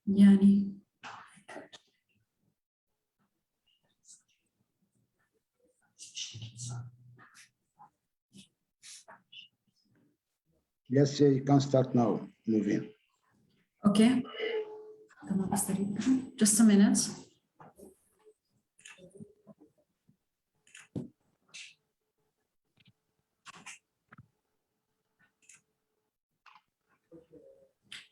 Yani Yes, you can start now. Moving. okay. Just a minute.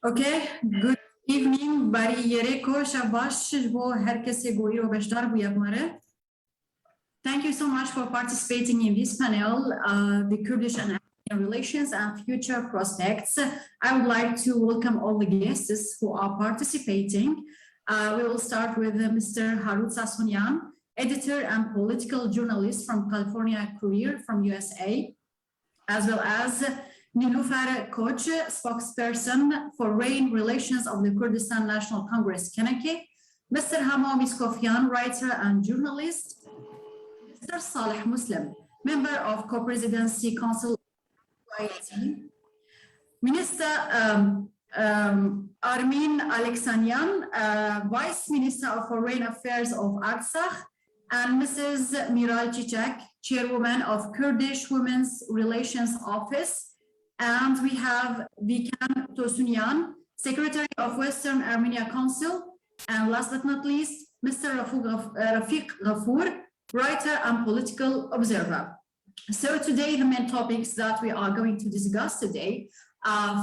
Okay, good evening. Bari yereko shabash bo herkese goyi ro beshdar bu yakmare. Thank you so much for participating in this panel, the Kurdish and Armenian relations and future prospects. I would like to welcome all the guests who are participating. We will start with Mr. Harut Sassounian, editor and political journalist from California Courrier from USA, as well as Nilufar Koch, spokesperson for foreign relations of the Kurdistan National Congress, Keneke, Mr. Hamo Moskofian, writer and journalist, Mr. Saleh Moslem, member of Co-Presidency Council-Beirut, Minister Armin Alexanian, Vice Minister of Foreign Affairs of Artsakh, and Mrs. Miral Çiçek, Chairwoman of Kurdish Women's Relations Office. And we have Vicken Tosounian, Secretary of Western Armenia Council. And last but not least, Mr. Rafiq Ghafour, writer and political observer. So today, the main topics that we are going to discuss today,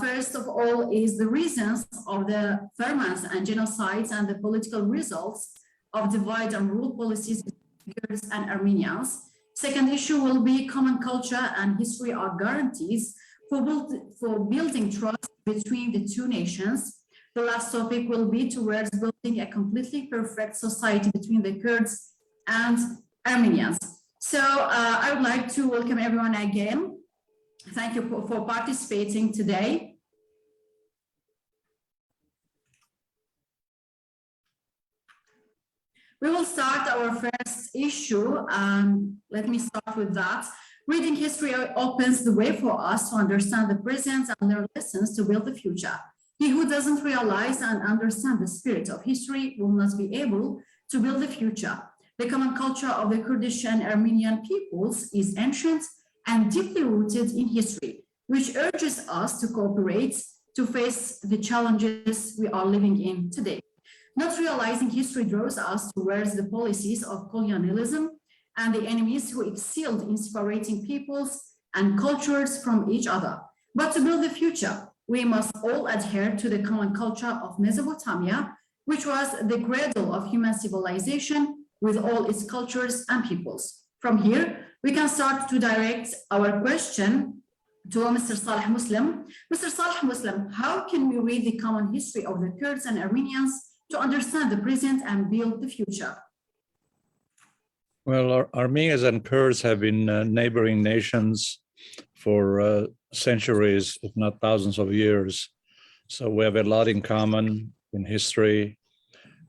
first of all, is the reasons of the Fermans and genocides and the political results of divide and rule policies between Kurds and Armenians. Second issue will be common culture and history are guarantees for building trust between the two nations. The last topic will be towards building a completely perfect society between the Kurds and Armenians. So I would like to welcome everyone again. Thank you for participating today. We will start our first issue. Let me start with that. Reading history opens the way for us to understand the present and learn lessons to build the future. He who doesn't realize and understand the spirit of history will not be able to build the future. The common culture of the Kurdish and Armenian peoples is ancient and deeply rooted in history, which urges us to cooperate to face the challenges we are living in today. Not realizing history draws us towards the policies of colonialism and the enemies who excelled in separating peoples and cultures from each other. But to build the future, we must all adhere to the common culture of Mesopotamia, which was the cradle of human civilization with all its cultures and peoples. From here, we can start to direct our question to Mr. Saleh Moslem. Mr. Saleh Moslem, how can we read the common history of the Kurds and Armenians to understand the present and build the future? Well, Armenians and Kurds have been neighboring nations for centuries, if not thousands of years. So we have a lot in common in history,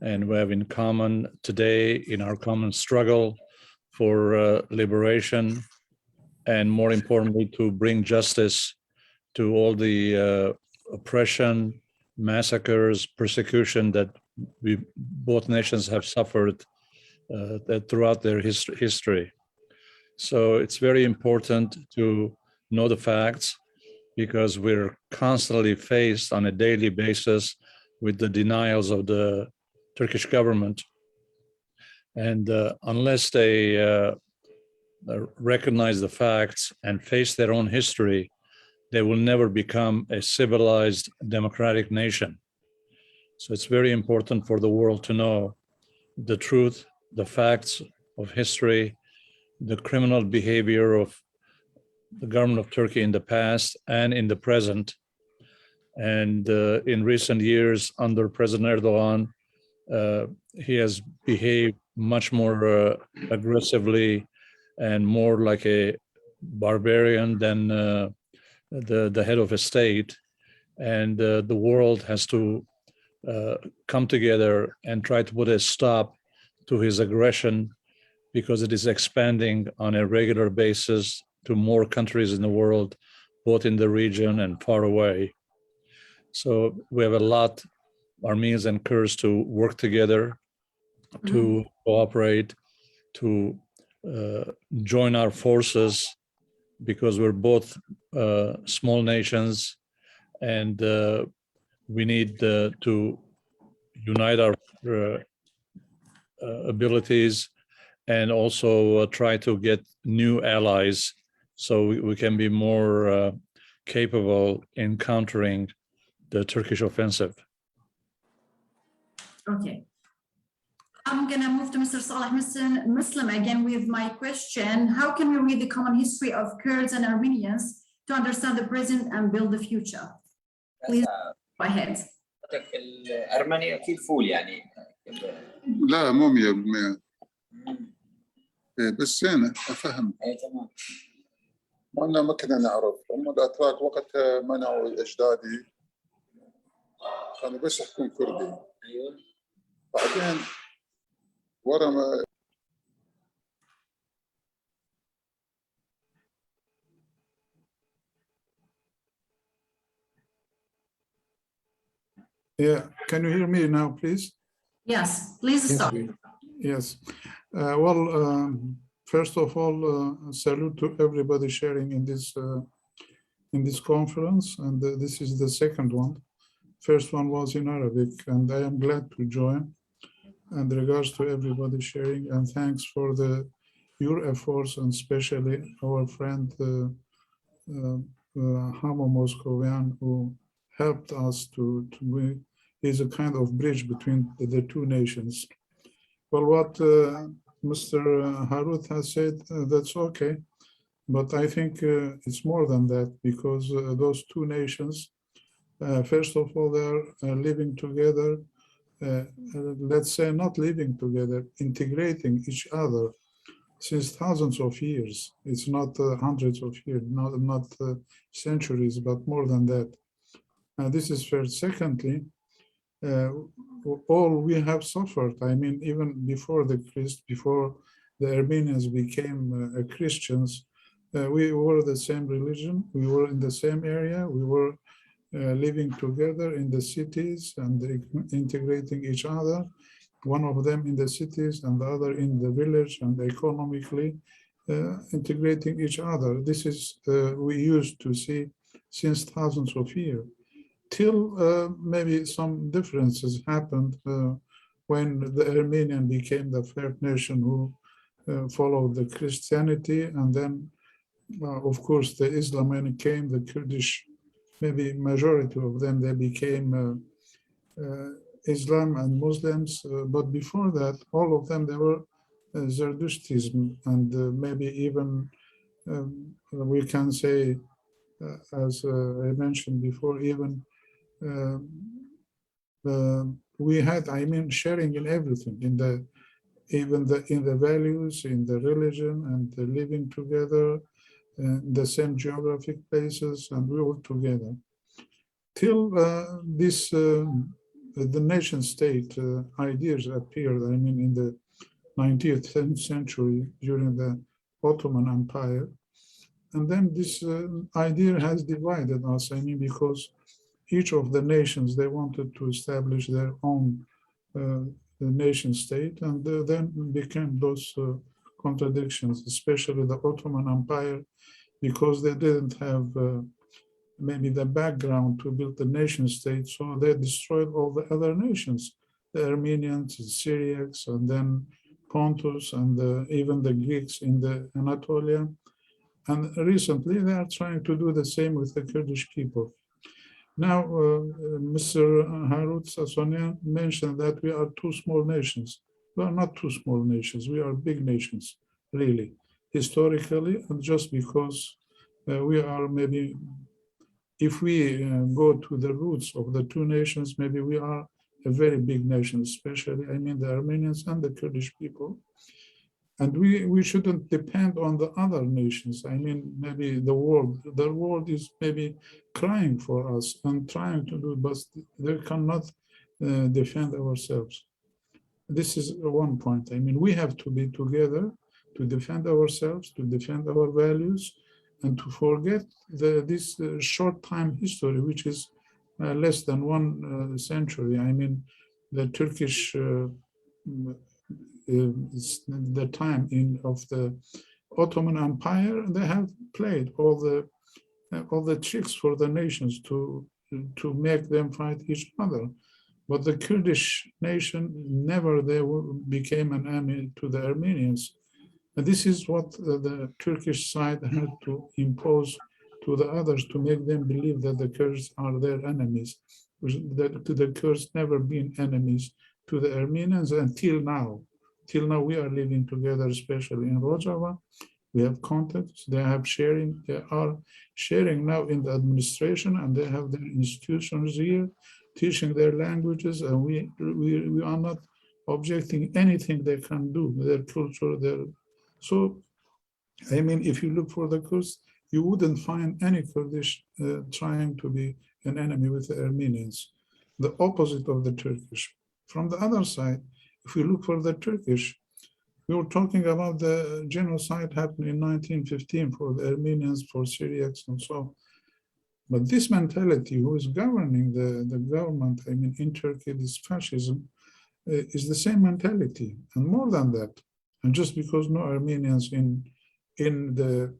and we have in common today in our common struggle for liberation, and more importantly, to bring justice to all the oppression, massacres, persecution that both nations have suffered throughout their history. So it's very important to know the facts, because we're constantly faced on a daily basis with the denials of the Turkish government. And unless they recognize the facts and face their own history, they will never become a civilized democratic nation. So it's very important for the world to know the truth, the facts of history, the criminal behavior of the government of Turkey in the past and in the present. And in recent years, under President Erdogan, he has behaved much more aggressively and more like a barbarian than the head of a state. And the world has to come together and try to put a stop to his aggression, because it is expanding on a regular basis to more countries in the world, both in the region and far away. So we have a lot Armenians and Kurds to work together, to cooperate, to join our forces, because we're both small nations, and we need to unite our abilities, and also try to get new allies so we can be more capable in countering the Turkish offensive. Okay. I'm going to move to Mr. Saleh Moslem again with my question. How can we read the common history of Kurds and Armenians to understand the present and build the future? Please go ahead. الأرمني أكيد فول يعني. لا مو 100%. بس أنا أفهم. أي تمام. ما كنا نعرف، هم الأتراك وقتها منعوا أجدادي كانوا بس يحكون كردي. أيوه. بعدين ورا ما Yeah, can you hear me now, please? Yes, please start. Yes. First of all, salute to everybody sharing in this conference, and this is the second one. First one was in Arabic, and I am glad to join. And regards to everybody sharing, and thanks for your efforts, and especially our friend Hamo Moskofian, who helped us to be is a kind of bridge between the two nations. Well, what Mr. Harut has said, that's okay, but I think it's more than that, because those two nations, first of all, they are living together, let's say not living together, integrating each other since thousands of years. It's not hundreds of years, not centuries, but more than that. This is first. Secondly, all we have suffered, I mean, even before before the Armenians became Christians, we were the same religion, we were in the same area, we were living together in the cities and integrating each other, one of them in the cities and the other in the village, and economically integrating each other. This is we used to see since thousands of years, till maybe some differences happened when the Armenian became the first nation who followed the Christianity, and then of course the Islam when it came, the Kurdish, maybe majority of them, they became Islam and Muslims, but before that, all of them, they were Zerdustism, and maybe even we can say, as I mentioned before, even we had, I mean, sharing in everything, in the values, in the religion, and the living together, the same geographic places, and we were together till the nation state ideas appeared. I mean, in the 19th century during the Ottoman Empire, and then this idea has divided us. I mean, because each of the nations, they wanted to establish their own nation state, and then became those contradictions, especially the Ottoman Empire, because they didn't have maybe the background to build the nation state, so they destroyed all the other nations, the Armenians, the Syriacs, and then Pontus, and even the Greeks in the Anatolia. And recently, they are trying to do the same with the Kurdish people. Now, Mr. Harut Sassounian mentioned that we are two small nations. We are not two small nations. We are big nations, really, historically, and just because we are maybe, if we go to the roots of the two nations, maybe we are a very big nation, especially, I mean, the Armenians and the Kurdish people. And we shouldn't depend on the other nations. I mean, maybe the world is maybe crying for us and trying to do, but they cannot defend ourselves. This is one point. I mean, we have to be together to defend ourselves, to defend our values, and to forget this short time history, which is less than one century. I mean, the Turkish, the time of the Ottoman Empire, they have played all the tricks for the nations to make them fight each other. But the Kurdish nation never became an enemy to the Armenians. And this is what the Turkish side had to impose to the others to make them believe that the Kurds are their enemies. That the Kurds never been enemies to the Armenians until now. Till now, we are living together, especially in Rojava. We have contacts. They are sharing now in the administration, and they have their institutions here, teaching their languages, and we are not objecting anything they can do, their culture, So, I mean, if you look for the Kurds, you wouldn't find any Kurdish trying to be an enemy with the Armenians, the opposite of the Turkish. From the other side, if we look for the Turkish, we were talking about the genocide happened in 1915 for the Armenians, for Syriacs, and so on. But this mentality, who is governing the government, I mean, in Turkey, this fascism, is the same mentality, and more than that. And just because no Armenians in the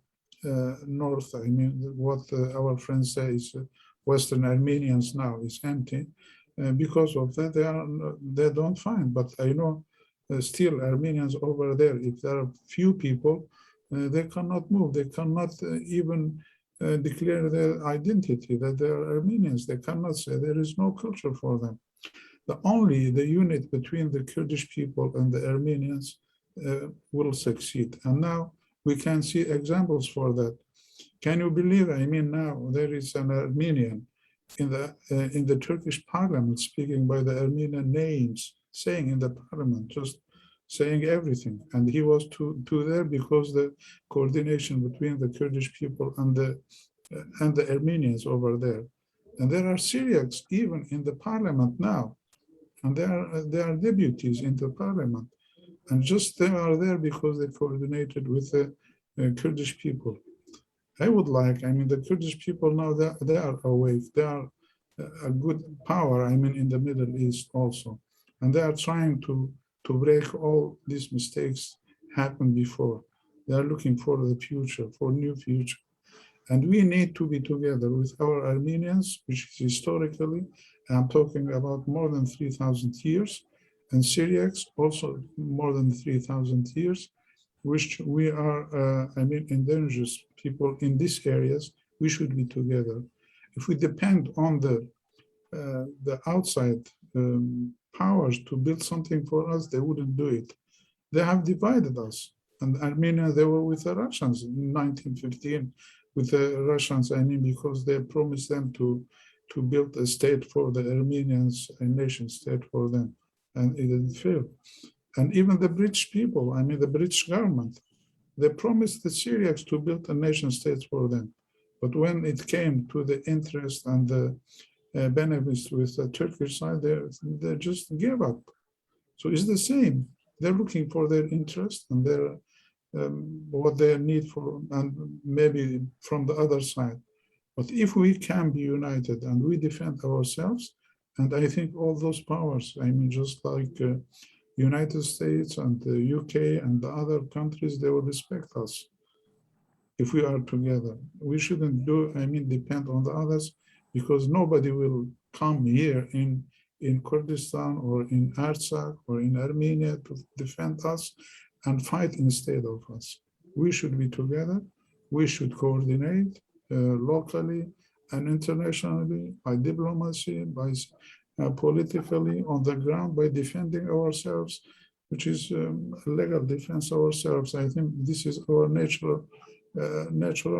north, I mean, what our friends say is Western Armenians now is empty. Because of that, they don't find. But I know still Armenians over there, if there are few people, they cannot move. They cannot even declare their identity that they are Armenians. They cannot say there is no culture for them. The unit between the Kurdish people and the Armenians will succeed. And now we can see examples for that. Can you believe, I mean, now there is an Armenian in the Turkish parliament speaking by the Armenian names, saying in the parliament, just saying everything. And he was to there because the coordination between the Kurdish people and the Armenians over there. And there are Syriacs even in the parliament now. And they are deputies in the parliament. And just they are there because they coordinated with the Kurdish people. I would like, I mean, the Kurdish people now, they are awake. They are a good power, I mean, in the Middle East also. And they are trying to break all these mistakes happened before. They are looking for the future, for new future. And we need to be together with our Armenians, which is historically, I'm talking about more than 3,000 years, and Syriacs also more than 3,000 years, which we are, I mean, indigenous people in these areas, we should be together. If we depend on the outside powers to build something for us, they wouldn't do it. They have divided us. And Armenia, they were with the Russians in 1915, with the Russians, I mean, because they promised them to build a state for the Armenians, a nation state for them, and it didn't fail. And even the British people, I mean, the British government, they promised the Syriacs to build a nation state for them. But when it came to the interest and the benefits with the Turkish side, they just gave up. So it's the same. They're looking for their interest and their what they need for, and maybe from the other side. But if we can be united and we defend ourselves, and I think all those powers, I mean, just like United States and the UK and the other countries, they will respect us if we are together. We shouldn't depend on the others, because nobody will come here in Kurdistan or in Artsakh or in Armenia to defend us and fight instead of us. We should be together. We should coordinate locally and internationally, by diplomacy, by politically on the ground, by defending ourselves, which is legal defense ourselves. I think this is our natural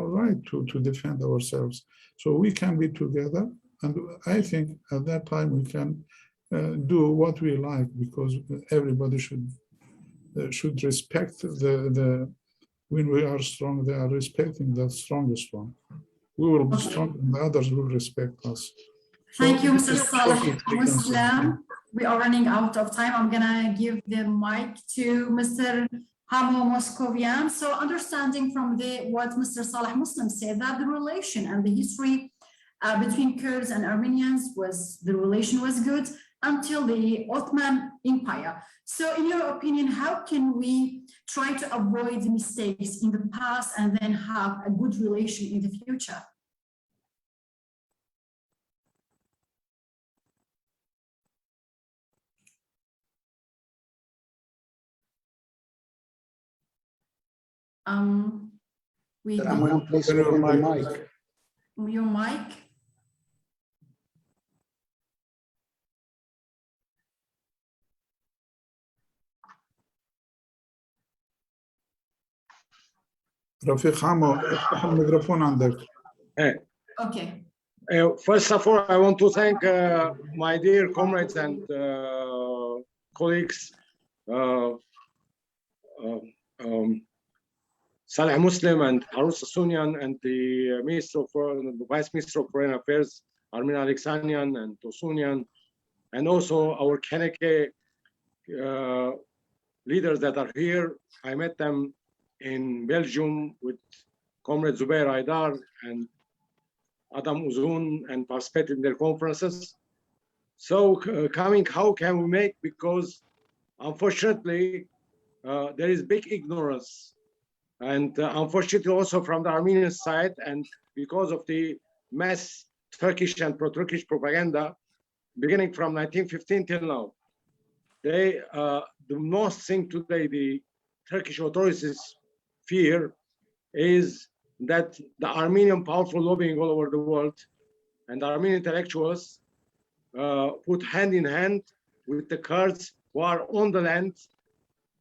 right to defend ourselves. So we can be together, and I think at that time we can do what we like, because everybody should respect when we are strong, they are respecting the strongest one. We will be strong and the others will respect us. Thank you, Mr. Saleh Moslem. We are running out of time. I'm gonna give the mic to Mr. Hamo Moskofian. So understanding from what Mr. Saleh Moslem said, that the relation and the history between Kurds and Armenians the relation was good until the Ottoman Empire. So in your opinion, how can we try to avoid the mistakes in the past and then have a good relation in the future? We Someone please open the mic. your mic. رفيق حمو افتح الميكروفون عندك. Okay. First of all, I want to thank my dear comrades and colleagues, Saleh Moslem and Harut Sassounian, and the Vice Minister of Foreign Affairs, Armenia Alexanian and Tosounian, and also our Kaneke leaders that are here. I met them in Belgium with Comrade Zubair Aydar and Adam Uzun and participated in their conferences. So how can we make, because unfortunately there is big ignorance, and unfortunately also from the Armenian side, and because of the mass Turkish and pro-Turkish propaganda beginning from 1915 till now, the most thing today the Turkish authorities fear is that the Armenian powerful lobbying all over the world and the Armenian intellectuals put hand in hand with the Kurds who are on the land,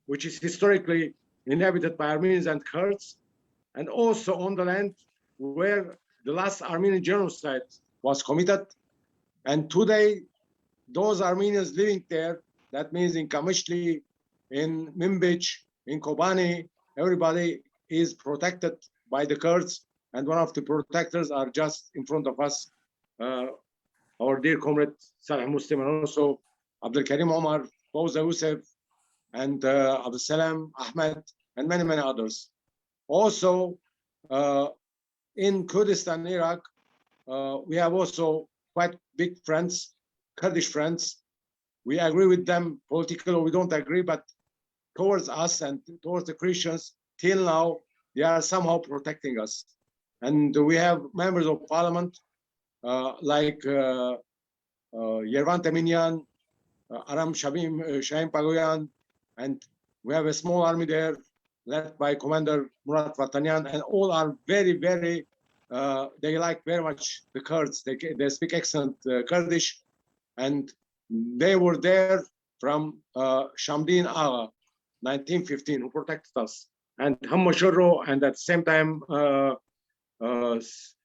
which is historically inhabited by Armenians and Kurds, and also on the land where the last Armenian genocide was committed. And today, those Armenians living there, that means in Kamishli, in Minbij, in Kobani, everybody is protected by the Kurds, and one of the protectors are just in front of us, our dear comrade Saleh Moslem, and also Abdul Karim Omar, Fawza Youssef, and Abdul Salam Ahmed, and many, many others. Also, in Kurdistan, Iraq, we have also quite big friends, Kurdish friends. We agree with them politically, we don't agree, but towards us and towards the Christians, till now, they are somehow protecting us. And we have members of parliament like Yervan Teminian, Aram Shahim Pagoyan, and we have a small army there led by Commander Murat Vatanyan, and all are very, very, they like very much the Kurds. They speak excellent Kurdish, and they were there from Shamdin Agha, 1915, who protected us. And Hamo Moskofian, and at the same time,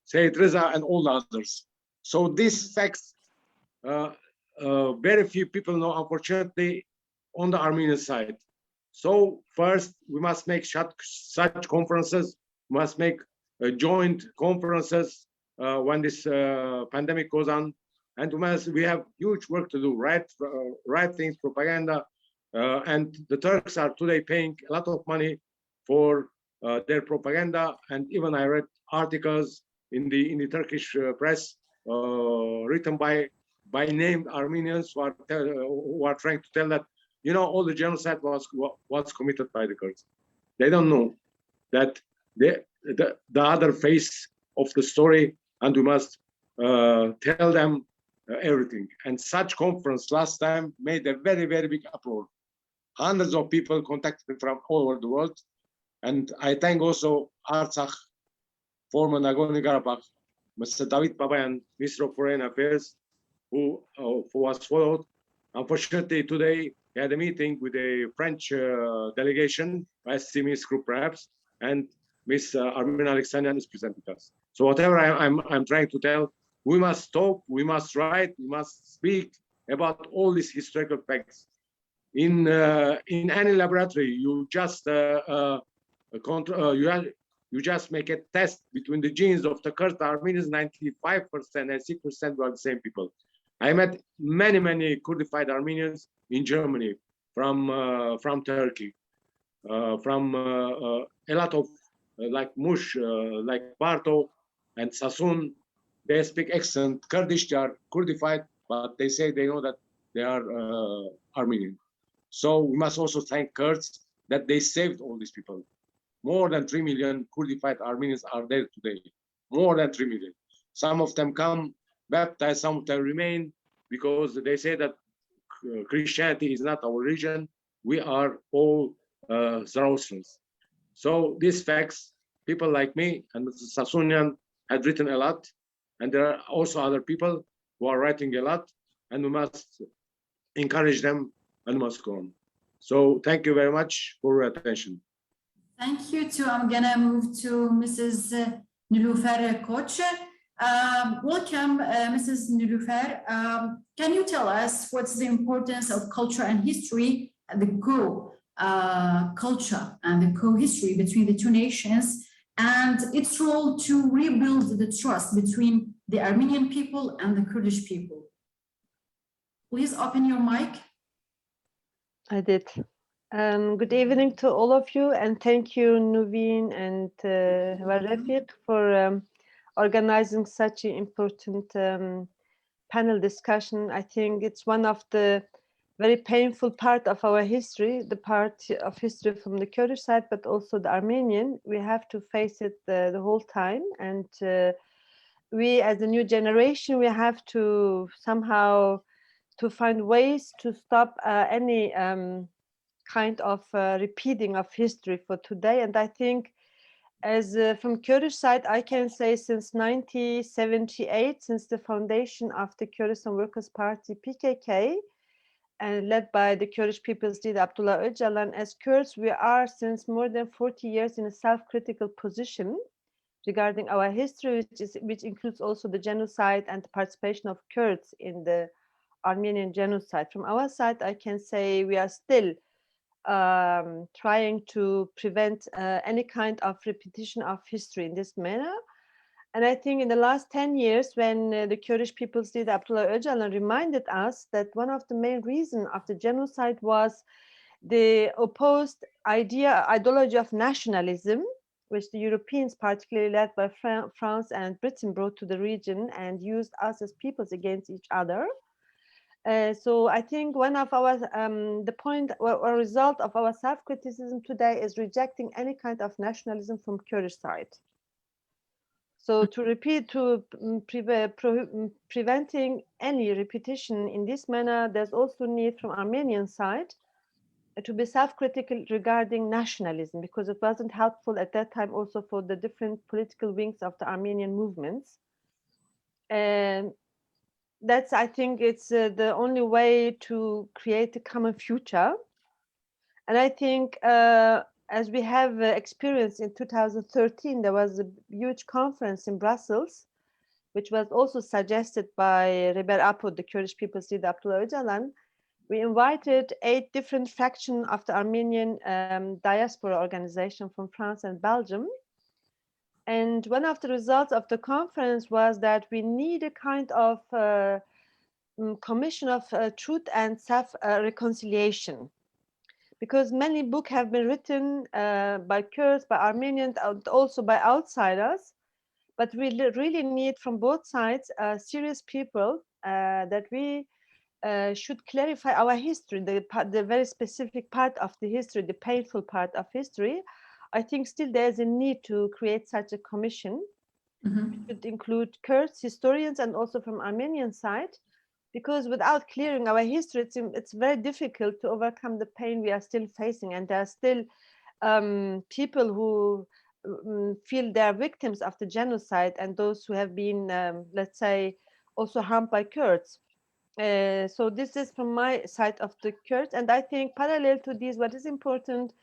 Sayyid Reza and all the others. So these facts, very few people know, unfortunately, on the Armenian side. So first, we must make such conferences, must make joint conferences when this pandemic goes on. And we have huge work to do, right things, propaganda. And the Turks are today paying a lot of money for their propaganda. And even I read articles in the Turkish press written by named Armenians who are trying to tell that, you know, all the genocide was committed by the Kurds. They don't know that the other face of the story, and we must tell them everything. And such conference last time made a very, very big uproar. Hundreds of people contacted from all over the world. And I thank also Artsakh, former Nagorno-Karabakh, Mr. David Babayan, Minister of Foreign Affairs, who was followed. Unfortunately, today he had a meeting with a French delegation, SCMIS group perhaps, and Ms. Armenia Alexanian is presenting us. So whatever I'm trying to tell, we must talk, we must write, we must speak about all these historical facts. In any laboratory, you just you just make a test between the genes of the Kurds, the Armenians, 95% and 6% were the same people. I met many, many Kurdified Armenians in Germany, from Turkey, from a lot of like Mush, like Barto and Sassoon, They speak excellent Kurdish. They are Kurdified, but they say they know that they are Armenian. So we must also thank Kurds that they saved all these people. More than 3 million Kurdified Armenians are there today. More than 3 million. Some of them come baptized, some of them remain because they say that Christianity is not our religion. We are all Zoroastrians. So these facts, people like me and Mr. Sassounian had written a lot, and there are also other people who are writing a lot, and we must encourage them and must go on. So thank you very much for your attention. Thank you too. I'm gonna move to Mrs. Niloufer Koç. Welcome, Mrs. Niloufer. Can you tell us what's the importance of culture and history, and the culture and the co-history between the two nations, and its role to rebuild the trust between the Armenian people and the Kurdish people? Please open your mic. I did. Good evening to all of you, and thank you, Nuveen and Rafiq, for organizing such an important panel discussion. I think it's one of the very painful part of our history, the part of history from the Kurdish side, but also the Armenian. We have to face it the whole time, and we, as a new generation, we have to somehow to find ways to stop any kind of repeating of history for today. And I think as from Kurdish side, I can say since 1978, since the foundation of the Kurdistan Workers' Party, PKK, and led by the Kurdish People's Leader Abdullah Öcalan, as Kurds, we are since more than 40 years in a self-critical position regarding our history, which includes also the genocide and the participation of Kurds in the Armenian genocide. From our side, I can say we are still trying to prevent any kind of repetition of history in this manner. And I think in the last 10 years, when the Kurdish People's Leader Abdullah Öcalan reminded us that one of the main reasons of the genocide was the opposed ideology of nationalism, which the Europeans, particularly led by France and Britain, brought to the region and used us as peoples against each other. So I think one of our, the point or result of our self-criticism today is rejecting any kind of nationalism from Kurdish side. So to repeat, to preventing any repetition in this manner, there's also need from Armenian side to be self-critical regarding nationalism, because it wasn't helpful at that time also for the different political wings of the Armenian movements. And that's, I think it's the only way to create a common future. And I think as we have experienced in 2013, there was a huge conference in Brussels, which was also suggested by Reber Apo, the Kurdish People's Leader Abdullah Öcalan. We invited 8 different factions of the Armenian diaspora organization from France and Belgium. And one of the results of the conference was that we need a kind of commission of truth and self-reconciliation. Because many books have been written by Kurds, by Armenians, and also by outsiders. But we really need from both sides serious people that we should clarify our history, the very specific part of the history, the painful part of history. I think still there's a need to create such a commission. Mm-hmm. It should include Kurds, historians, and also from Armenian side. Because without clearing our history, it's very difficult to overcome the pain we are still facing. And there are still people who feel they are victims of the genocide, and those who have been, let's say, also harmed by Kurds. So this is from my side of the Kurds. And I think parallel to this, what is important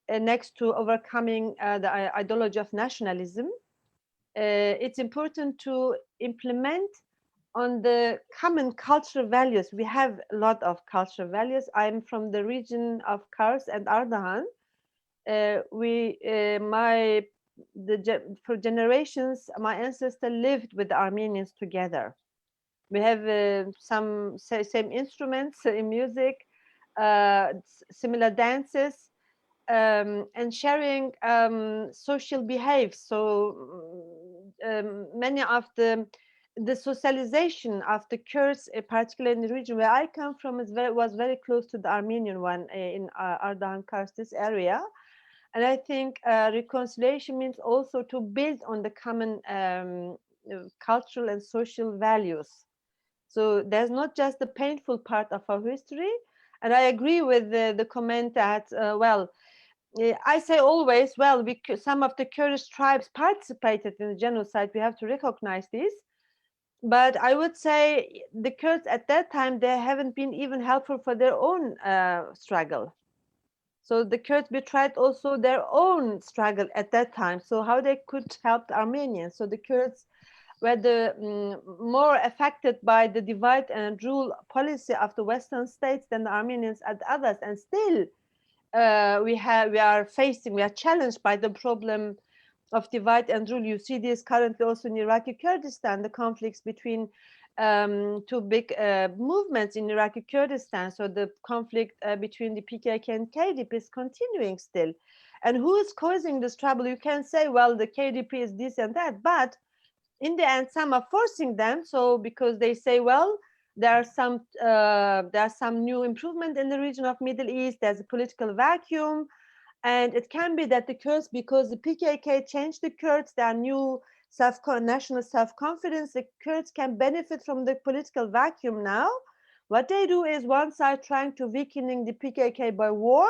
next to overcoming the ideology of nationalism, it's important to implement on the common cultural values. We have a lot of cultural values. I'm from the region of Kars and Ardahan. For generations, my ancestors lived with the Armenians together. We have some same instruments in music, similar dances, and sharing social behavior. So many of the the socialization of the Kurds, particularly in the region where I come from, was very close to the Armenian one in Ardahan, Kars, this area. And I think reconciliation means also to build on the common cultural and social values. So there's not just the painful part of our history. And I agree with the comment that, well, I say always, well, some of the Kurdish tribes participated in the genocide. We have to recognize this. But I would say the Kurds at that time, they haven't been even helpful for their own struggle. So the Kurds betrayed also their own struggle at that time. So how they could help the Armenians? So the Kurds were the more affected by the divide and rule policy of the Western states than the Armenians and others. And still, we are challenged by the problem of divide and rule. You see this currently also in Iraqi Kurdistan, the conflicts between two big movements in Iraqi Kurdistan. So the conflict between the PKK and KDP is continuing still. And who is causing this trouble? You can say, well, the KDP is this and that, but in the end, some are forcing them. So because they say, well, there are some new improvement in the region of Middle East. There's a political vacuum. And it can be that the Kurds, because the PKK changed the Kurds, there are new national self-confidence, the Kurds can benefit from the political vacuum now. What they do is one side trying to weakening the PKK by war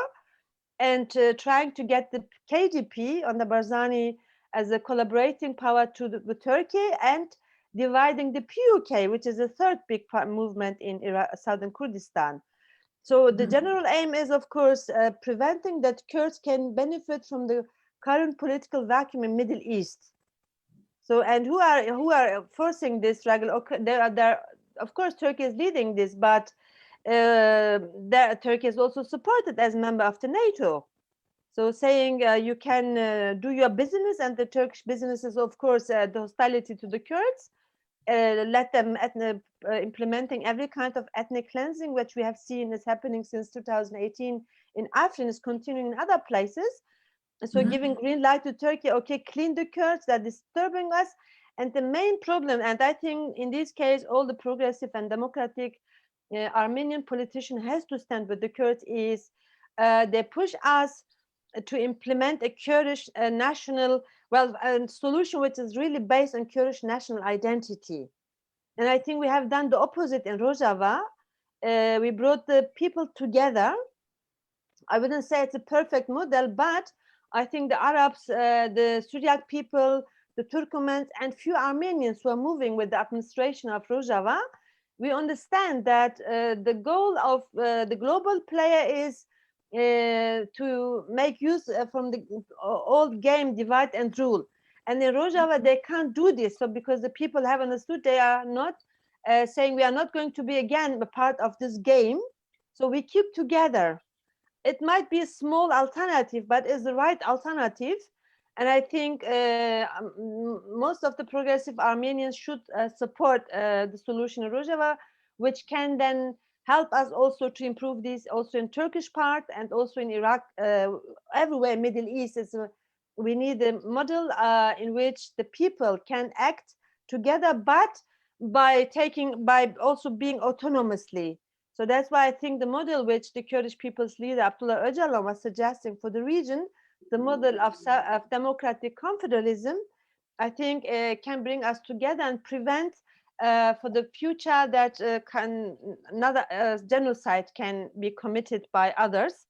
and trying to get the KDP on the Barzani as a collaborating power with Turkey and dividing the PUK, which is the third big movement in southern Kurdistan. So the general aim is, of course, preventing that Kurds can benefit from the current political vacuum in Middle East. So, and who are forcing this struggle? Okay, there, of course, Turkey is leading this, but Turkey is also supported as a member of the NATO. So saying you can do your business, and the Turkish businesses, of course, the hostility to the Kurds, let them implementing every kind of ethnic cleansing, which we have seen is happening since 2018 in Afrin, is continuing in other places. And so giving green light to Turkey, okay, clean the Kurds, they're disturbing us. And the main problem, and I think in this case, all the progressive and democratic Armenian politician has to stand with the Kurds, is they push us to implement a Kurdish national, solution which is really based on Kurdish national identity. And I think we have done the opposite in Rojava. We brought the people together. I wouldn't say it's a perfect model, but I think the Arabs, the Syriac people, the Turkomans, and few Armenians who are moving with the administration of Rojava, we understand that the goal of the global player is to make use from the old game, divide and rule. And in Rojava, they can't do this. So because the people have understood, they are not saying we are not going to be again a part of this game. So we keep together. It might be a small alternative, but it's the right alternative. And I think most of the progressive Armenians should support the solution in Rojava, which can then help us also to improve this also in Turkish part and also in Iraq, everywhere Middle East. We need a model in which the people can act together, but by also being autonomously. So that's why I think the model which the Kurdish people's leader Abdullah Öcalan was suggesting for the region, the model of democratic confederalism, I think can bring us together and prevent for the future that another genocide can be committed by others.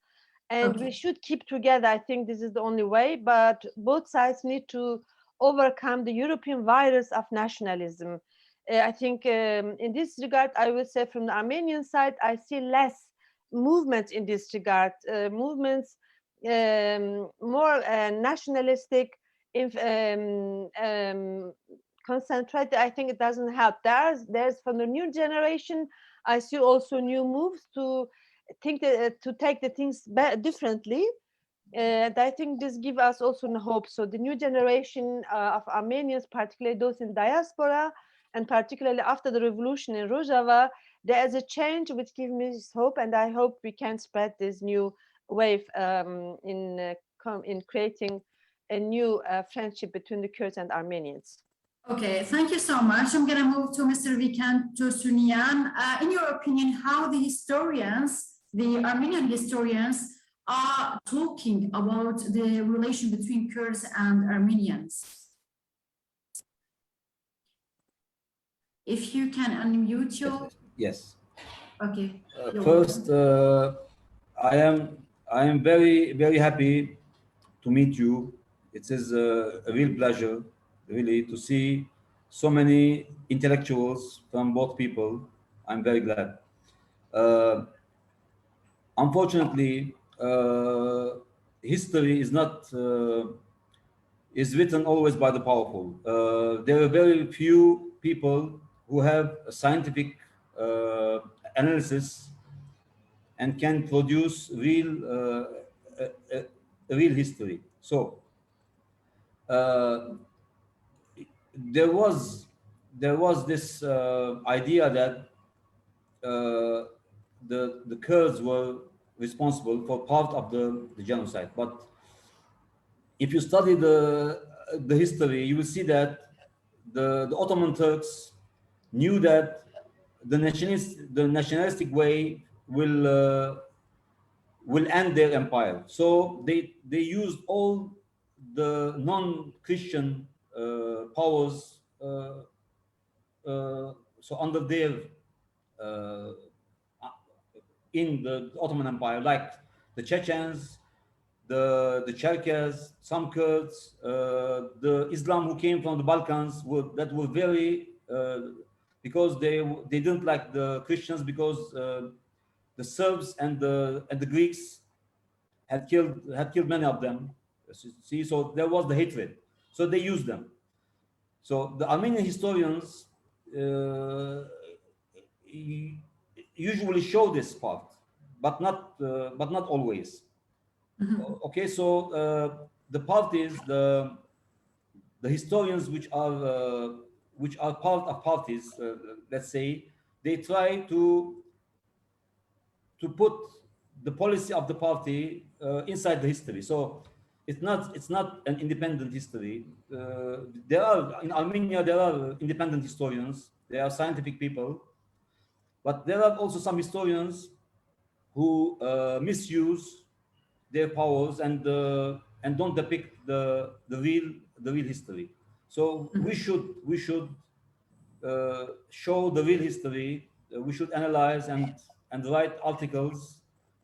And we should keep together. I think this is the only way, but both sides need to overcome the European virus of nationalism. I think in this regard, I would say from the Armenian side, I see less movements in this regard, movements more nationalistic, concentrated. I think it doesn't help. There's from the new generation, I see also new moves to think to take the things differently. And I think this gives us also hope. So the new generation of Armenians, particularly those in diaspora, and particularly after the revolution in Rojava, there is a change which gives me hope, and I hope we can spread this new wave in creating a new friendship between the Kurds and Armenians. Okay, thank you so much. I'm going to move to Mr. Vicken Tosounian. In your opinion, how the historians, the Armenian historians, are talking about the relation between Kurds and Armenians? If you can unmute your... Yes. Okay. First, I am very happy to meet you. It is a real pleasure, really, to see so many intellectuals from both people. I'm very glad. Unfortunately, history is not is written always by the powerful. There are very few people who have a scientific analysis and can produce real real history. So there was this idea that the Kurds were responsible for part of the genocide. But if you study the history, you will see that the Ottoman Turks knew that the nationalistic way will end their empire. So they used all the non-Christian powers so under their in the Ottoman Empire, like the Chechens, the Cherkess, some Kurds, the Islam who came from the Balkans were very because they didn't like the Christians, because the Serbs and the Greeks had killed many of them. See, so there was the hatred. So they used them. So the Armenian historians usually show this part, but not always. Okay, so the parties, the historians which are part of parties, let's say, they try to put the policy of the party inside the history. So it's not an independent history. There are in Armenia independent historians. There are scientific people, but there are also some historians who misuse their powers and don't depict the real history. So we should show the real history. We should analyze and write articles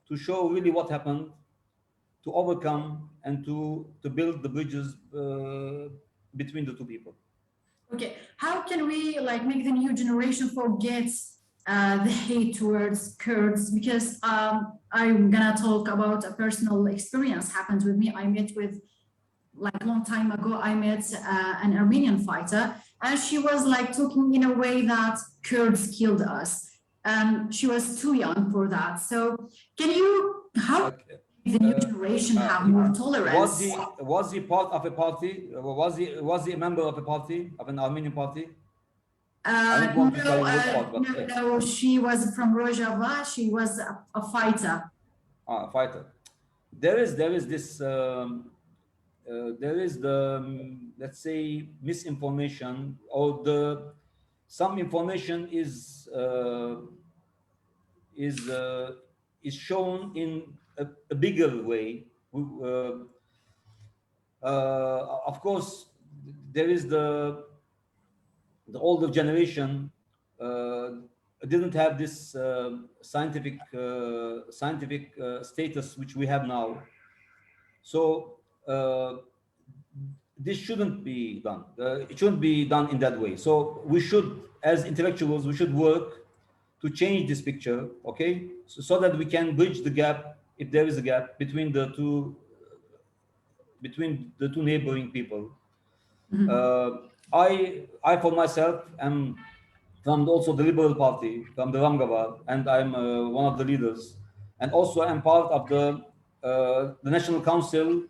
to show really what happened, to overcome and to build the bridges between the two people. Okay, how can we make the new generation forget the hate towards Kurds? Because I'm gonna talk about a personal experience happened with me. I met with, a long time ago, I met an Armenian fighter, and she was talking in a way that Kurds killed us. She was too young for that. So how can the new generation have more tolerance? Was he part of a party? Was he a member of a party, of an Armenian party? No, she was from Rojava. She was a fighter. A fighter. There is this. There is the let's say misinformation, or some information is shown in a bigger way. Of course, there is the older generation didn't have this scientific status which we have now. So this shouldn't be done. It shouldn't be done in that way. So we should, as intellectuals, we should work to change this picture, okay? So that we can bridge the gap, if there is a gap, between the two neighboring people. I for myself am from also the Liberal Party, from the Ramgavad, and I'm one of the leaders. And also I'm part of the National Council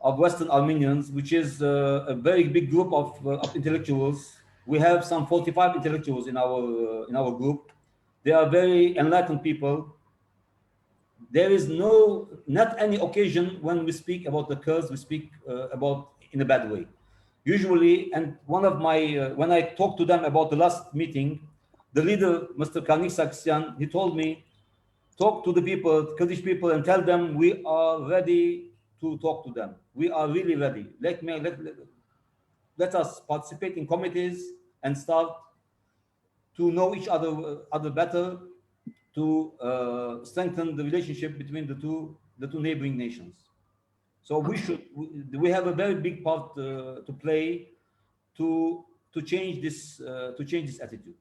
of Western Armenians, which is a very big group of intellectuals. We have some 45 intellectuals in our group. They are very enlightened people. There is not any occasion when we speak about the Kurds, we speak about in a bad way. usually, and one of my, when I talked to them about the last meeting, the leader, Mr. Kurdish Armenian, he told me, talk to the people, Kurdish people, and tell them we are ready to talk to them. We are really ready. Let us participate in committees and start to know each other better, to strengthen the relationship between the two neighboring nations. So we have a very big part to play to change this attitude.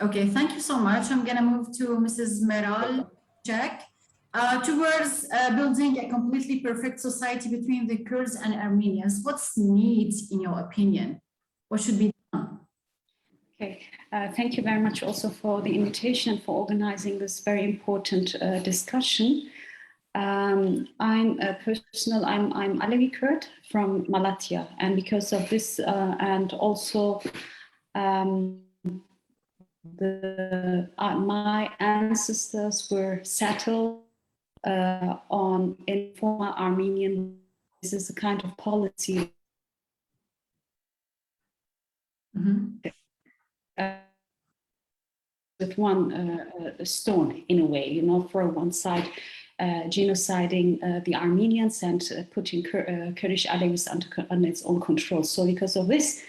Okay, thank you so much. I'm going to move to Mrs. Meral Jack. Towards building a completely perfect society between the Kurds and Armenians, what's needed in your opinion? What should be done? Okay, thank you very much also for the invitation and for organizing this very important discussion. I'm Alevi Kurd from Malatya, and because of this and also my ancestors were settled in former Armenian. This is a kind of policy. With one stone in a way, you know, for one side genociding the Armenians and putting Kurdish Alevis under its own control. So because of this,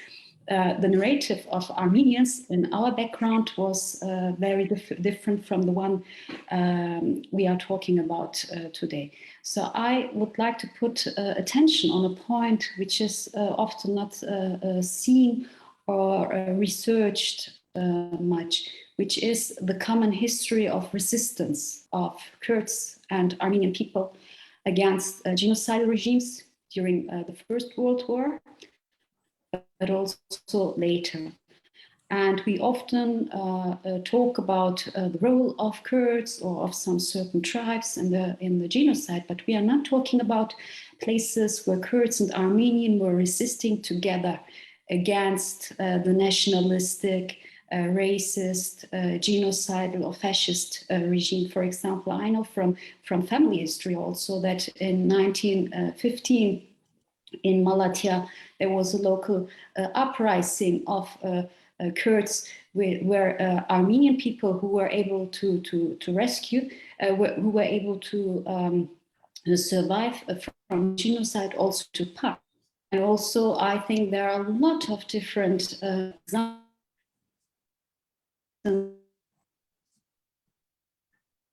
the narrative of Armenians in our background was very different from the one we are talking about today. So I would like to put attention on a point which is often not seen or researched much, which is the common history of resistance of Kurds and Armenian people against genocidal regimes during the First World War, but also later. And we often talk about the role of Kurds or of some certain tribes in the genocide, but we are not talking about places where Kurds and Armenian were resisting together against the nationalistic, racist, genocidal or fascist regime. For example, I know from family history also that in 1915 in Malatya, there was a local uprising of Kurds where Armenian people who were able to rescue, who were able to survive from genocide also took part. And also, I think there are a lot of different examples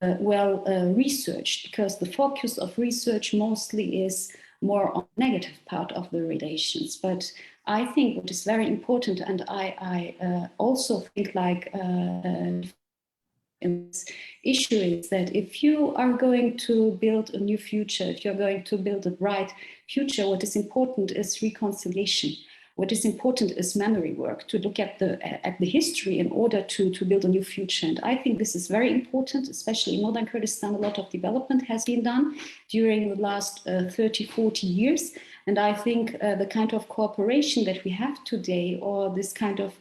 researched, because the focus of research mostly is more on the negative part of the relations. But I think what is very important, and I also think like in this issue, is that if you are going to build a new future, if you're going to build a bright future, what is important is reconciliation. What is important is memory work, to look at the history in order to build a new future. And I think this is very important, especially in northern Kurdistan. A lot of development has been done during the last 30, 40 years. And I think the kind of cooperation that we have today, or this kind of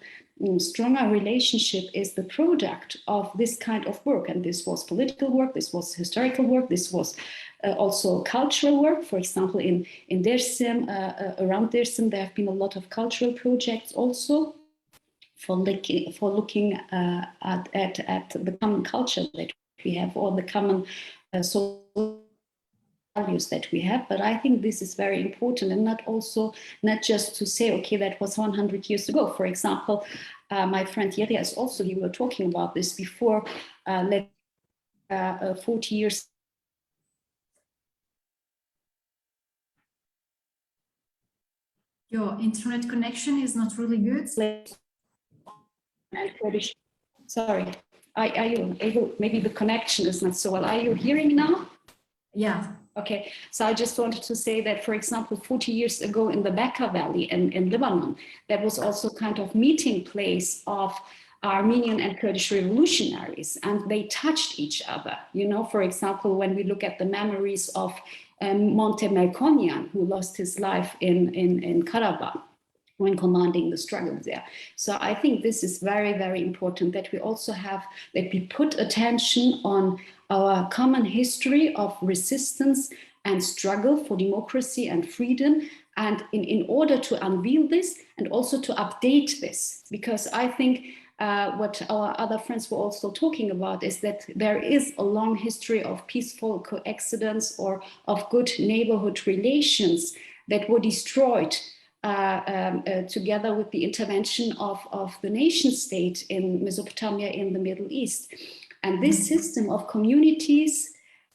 stronger relationship, is the product of this kind of work. And this was political work, this was historical work, this was also cultural work. For example, in Dersim, around Dersim, there have been a lot of cultural projects also for looking at the common culture that we have, or the common social values that we have. But I think this is very important, and not just to say, okay, that was 100 years ago. For example, my friend Yerias also, you were talking about this before, 40 years. Your internet connection is not really good. Sorry, are you able, maybe the connection is not so well. Are you hearing now? Yeah. Okay, so I just wanted to say that, for example, 40 years ago in the Bekaa Valley in Lebanon, that was also kind of meeting place of Armenian and Kurdish revolutionaries, and they touched each other. You know, for example, when we look at the memories of Monte Melkonian, who lost his life in Karabakh when commanding the struggle there. So I think this is very, very important, that we also have, that we put attention on our common history of resistance and struggle for democracy and freedom, And in order to unveil this and also to update this, because I think what our other friends were also talking about is that there is a long history of peaceful coexistence or of good neighborhood relations that were destroyed together with the intervention of the nation state in Mesopotamia in the Middle East. And this system of communities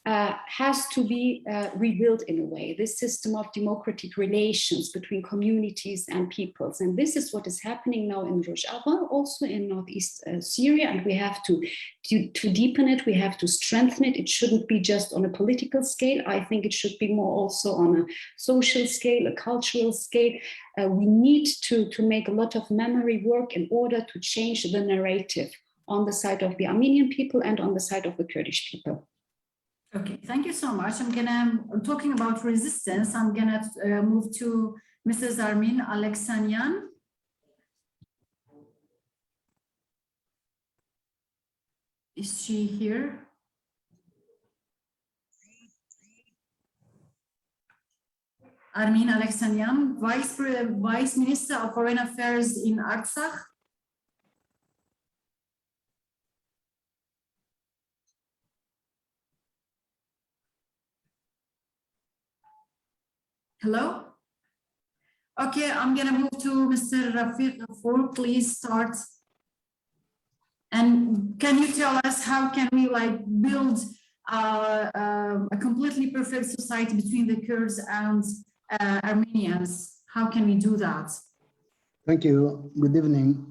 has to be rebuilt in a way, this system of democratic relations between communities and peoples. And this is what is happening now in Rojava, also in northeast Syria, and we have to deepen it, we have to strengthen it. It shouldn't be just on a political scale. I think it should be more also on a social scale, a cultural scale. We need to make a lot of memory work in order to change the narrative on the side of the Armenian people and on the side of the Kurdish people. Okay, thank you so much. Talking about resistance, I'm gonna move to Mrs. Armin Alexanian. Is she here? Armin Alexanian, Vice Minister of Foreign Affairs in Artsakh. Hello? Okay, I'm gonna move to Mr. Rafiq Ghafour. Please start. And can you tell us how can we build a completely perfect society between the Kurds and Armenians? How can we do that? Thank you. Good evening.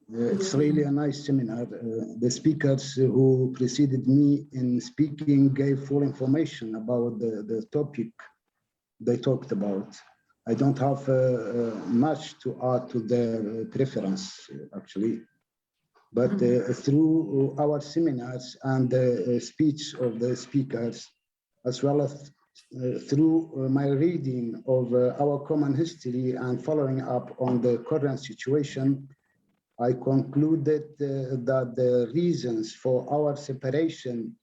It's really a nice seminar. The speakers who preceded me in speaking gave full information about the topic they talked about. I don't have much to add to their preference, actually. But through our seminars and the speech of the speakers, as well as through my reading of our common history and following up on the current situation, I concluded that the reasons for our separation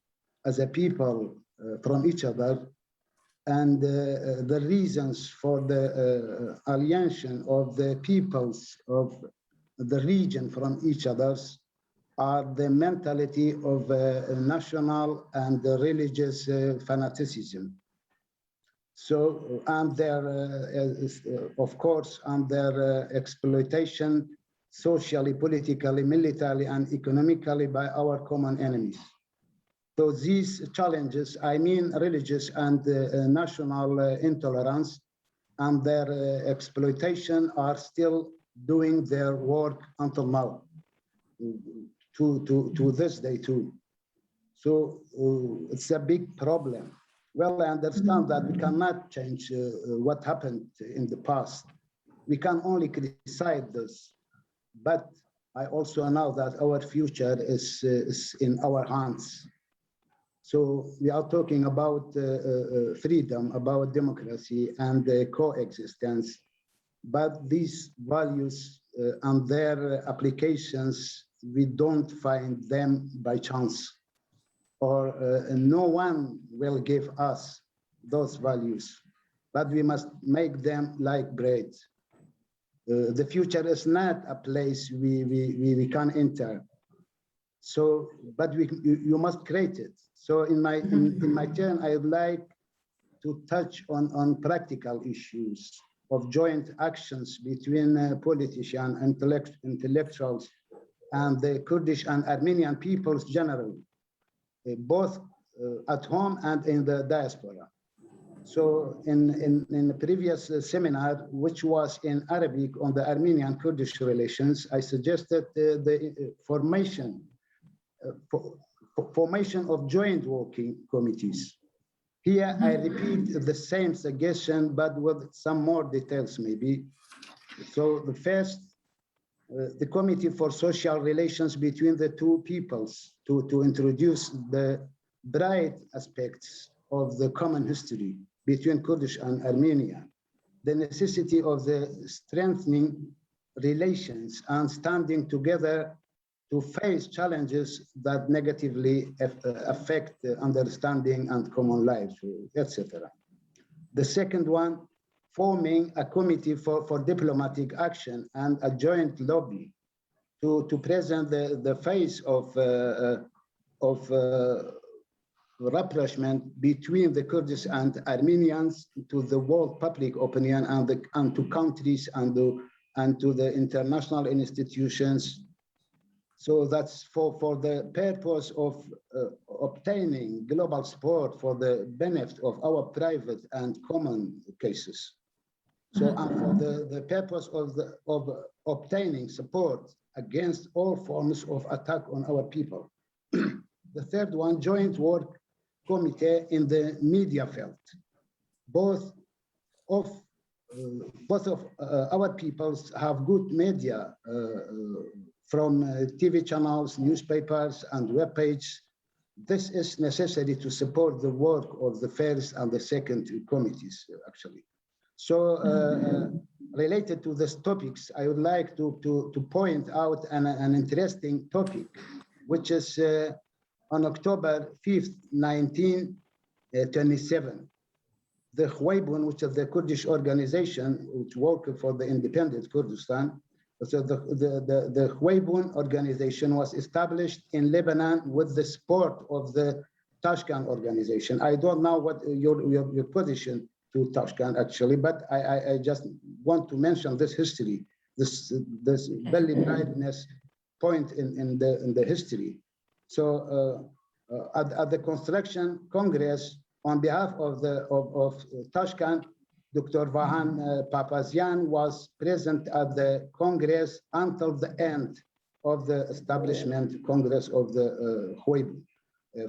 as a people from each other and the reasons for the alienation of the peoples of the region from each other are the mentality of national and religious fanaticism. So, and their, of course, and their exploitation socially, politically, militarily, and economically by our common enemies. So these challenges, I mean religious and national intolerance and their exploitation are still doing their work until now, to this day too. So it's a big problem. Well, I understand that we cannot change what happened in the past. We can only criticize this, but I also know that our future is in our hands. So we are talking about freedom, about democracy and coexistence, but these values and their applications, we don't find them by chance, or no one will give us those values, but we must make them like bread. The future is not a place we can enter. So, but you must create it. So in my turn, I would like to touch on practical issues of joint actions between politicians, intellectuals, and the Kurdish and Armenian peoples generally, both at home and in the diaspora. So in the previous seminar, which was in Arabic on the Armenian-Kurdish relations, I suggested the formation of joint working committees. Here I repeat the same suggestion, but with some more details maybe. So the first, the Committee for Social Relations between the two peoples to introduce the bright aspects of the common history between Kurdish and Armenia, the necessity of the strengthening relations and standing together to face challenges that negatively affect understanding and common life, etc. The second one, forming a committee for diplomatic action and a joint lobby to present the face of rapprochement between the Kurdish and Armenians to the world public opinion and to countries and to the international institutions. So that's for the purpose of obtaining global support for the benefit of our private and common cases. So and for the purpose of obtaining support against all forms of attack on our people. The third one, joint work committee in the media field. Both of our peoples have good media from TV channels, newspapers, and web pages. This is necessary to support the work of the first and the second committees, actually. So related to these topics, I would like to point out an interesting topic, which is on October 5th, 1927, the Khwaybun, which is the Kurdish organization which worked for the independent Kurdistan. So the Khwaybun organization was established in Lebanon with the support of the Tashkent organization. I don't know what your position to Tashkent actually, but I just want to mention this history, this very brightness point in the history. So at the Construction Congress, on behalf of Tashkent, Dr. Vahan Papazian was present at the Congress until the end of the establishment Congress of the Khwaybun.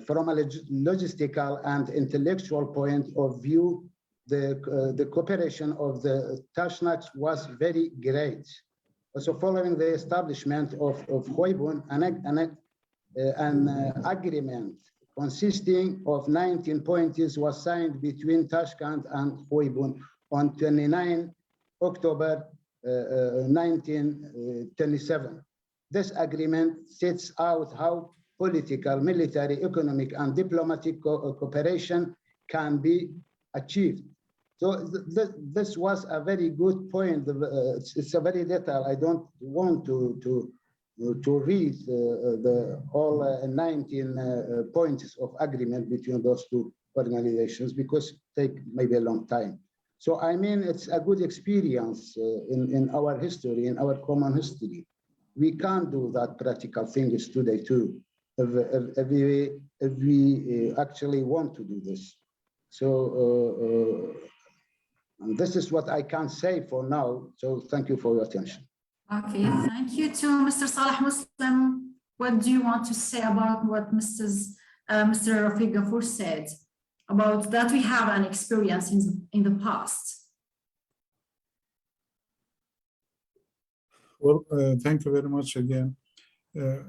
From a logistical and intellectual point of view, the cooperation of the Tashnaks was very great. So following the establishment of Khwaybun, an agreement consisting of 19 points was signed between Tashkent and Khwaybun on 29 October 1927. This agreement sets out how political, military, economic, and diplomatic cooperation can be achieved. So this was a very good point. It's a very detailed. I don't want to read all 19 points of agreement between those two organizations because it take maybe a long time. So I mean, it's a good experience in our history, in our common history. We can't do that practical things today too, if we actually want to do this. So this is what I can say for now. So thank you for your attention. Okay, thank you to Mr. Saleh Moslem. What do you want to say about what Mr. Rafiq Ghafour said about that we have an experience in the past? Well, thank you very much again.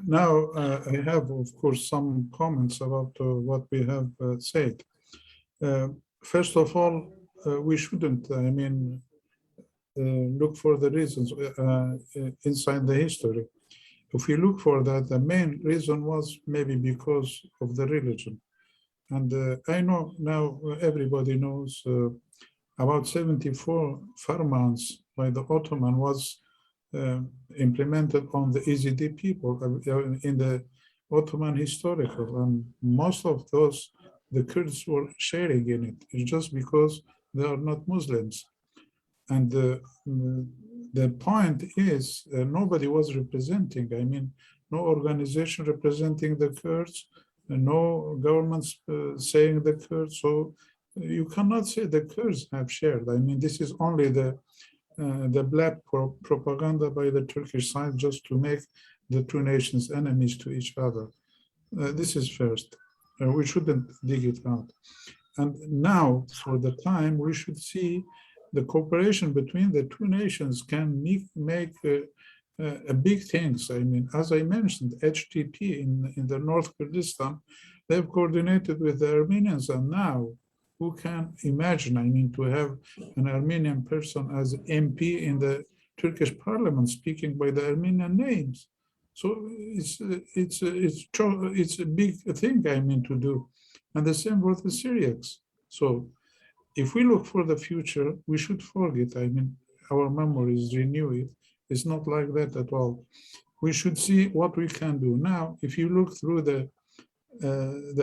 Now, I have, of course, some comments about what we have said. First of all, we shouldn't, I mean, look for the reasons inside the history. If we look for that, the main reason was maybe because of the religion. And I know now everybody knows about 74 Fermans by the Ottoman was implemented on the Yazidi people in the Ottoman historical. And most of those, the Kurds were sharing in it. It's just because they are not Muslims. And the point is, nobody was representing. I mean, no organization representing the Kurds, no governments saying the Kurds. So you cannot say the Kurds have shared. I mean, this is only the black propaganda by the Turkish side just to make the two nations enemies to each other. This is first. We shouldn't dig it out. And now, for the time, we should see the cooperation between the two nations can make a big things. I mean, as I mentioned, HDP in the North Kurdistan, they've coordinated with the Armenians, and now who can imagine, I mean, to have an Armenian person as MP in the Turkish parliament speaking by the Armenian names? So it's a big thing, I mean, to do. And the same with the Syriacs. So if we look for the future, we should forget. I mean, our memories, renew it. It's not like that at all. We should see what we can do. Now, if you look through the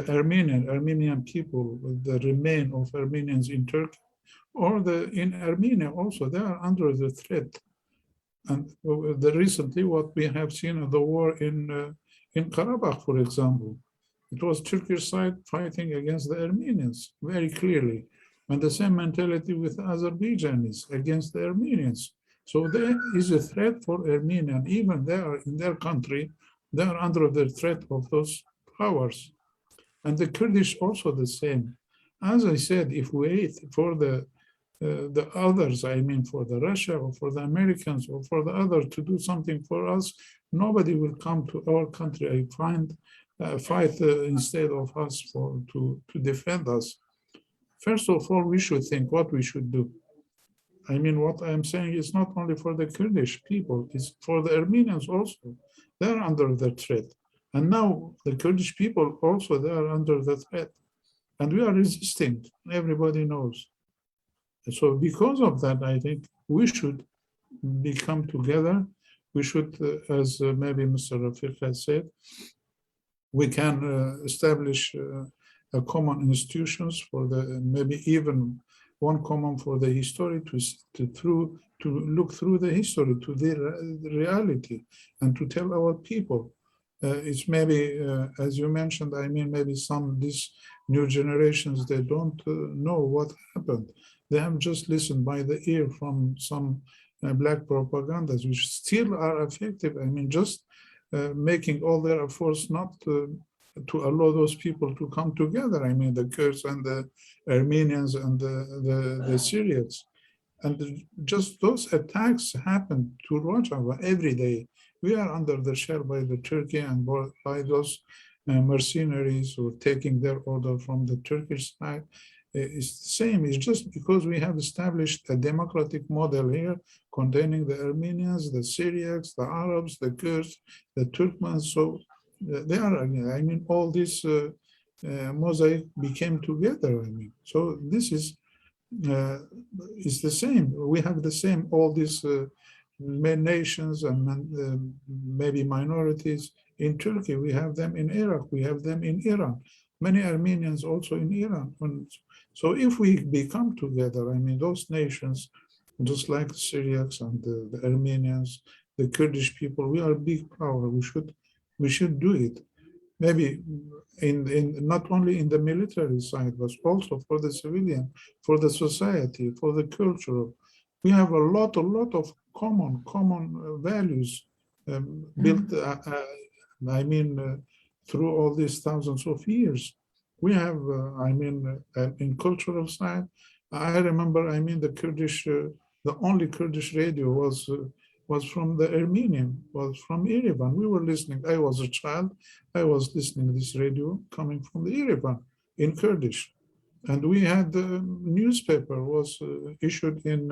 Armenian people, the remain of Armenians in Turkey, or in Armenia also, they are under the threat. And recently, what we have seen, the war in Karabakh, for example, it was Turkish side fighting against the Armenians very clearly, and the same mentality with Azerbaijanis against the Armenians. So there is a threat for Armenian, even there in their country, they are under the threat of those powers. And the Kurdish also the same. As I said, if we wait for the others, I mean for the Russia or for the Americans or for the others to do something for us, nobody will come to our country. I fight instead of us to defend us. First of all, we should think what we should do. I mean, what I'm saying is not only for the Kurdish people, it's for the Armenians also. They're under the threat. And now the Kurdish people also, they are under the threat. And we are resisting, everybody knows. So because of that, I think we should come together. We should, as maybe Mr. Rafiq has said, we can establish a common institutions for the, maybe even one common for the history to look through the history to the reality and to tell our people. It's maybe, as you mentioned, I mean, maybe these new generations, they don't know what happened. They have just listened by the ear from some black propagandas, which still are effective. I mean, just making all their efforts not to allow those people to come together. I mean, the Kurds and the Armenians and the Syrians. And just those attacks happen to Rojava every day. We are under the shell by the Turkey and by those mercenaries who are taking their order from the Turkish side. It's the same. It's just because we have established a democratic model here containing the Armenians, the Syrians, the Arabs, the Kurds, the Turkmens. So they are, I mean, all this mosaic became together. I mean, so this is the same. We have the same, all these nations and maybe minorities in Turkey. We have them in Iraq. We have them in Iran. Many Armenians also in Iran. So if we become together, I mean, those nations, just like the Syrians and the Armenians, the Kurdish people, we are a big power. We should do it. Maybe not only in the military side, but also for the civilian, for the society, for the cultural. We have a lot of common values built, I mean, through all these thousands of years. We have, I mean, in cultural side, I remember, I mean, the Kurdish, the only Kurdish radio was from the Armenian, was from Yerevan. We were listening. I was a child. I was listening to this radio coming from the Yerevan in Kurdish. And we had the newspaper was issued in,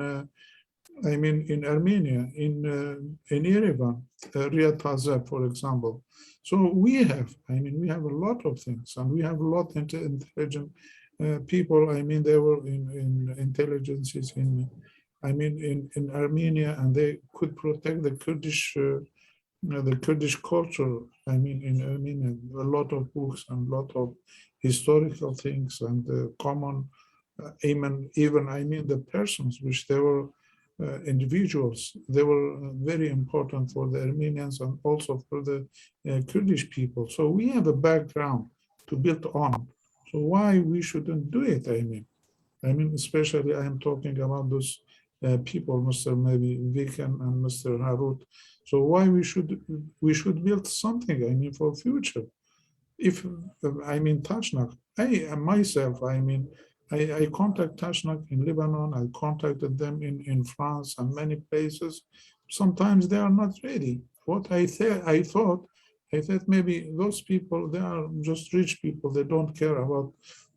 I mean, in Armenia, in Yerevan, Riyad Taze, for example. So we have, I mean, we have a lot of things, and we have a lot of intelligent people. I mean, they were in intelligences in, I mean, in Armenia, and they could protect the Kurdish culture. I mean, in Armenia, a lot of books and a lot of historical things and common, even I mean, the persons which they were individuals, they were very important for the Armenians and also for the Kurdish people. So we have a background to build on. So why we shouldn't do it? I mean, especially I am talking about those people, Mr. maybe Vicken and Mr. Harut. So why we should build something, I mean, for future. If, I mean, Tashnak, I myself, I mean, I contact Tashnak in Lebanon, I contacted them in France and many places. Sometimes they are not ready. What I thought maybe those people, they are just rich people. They don't care about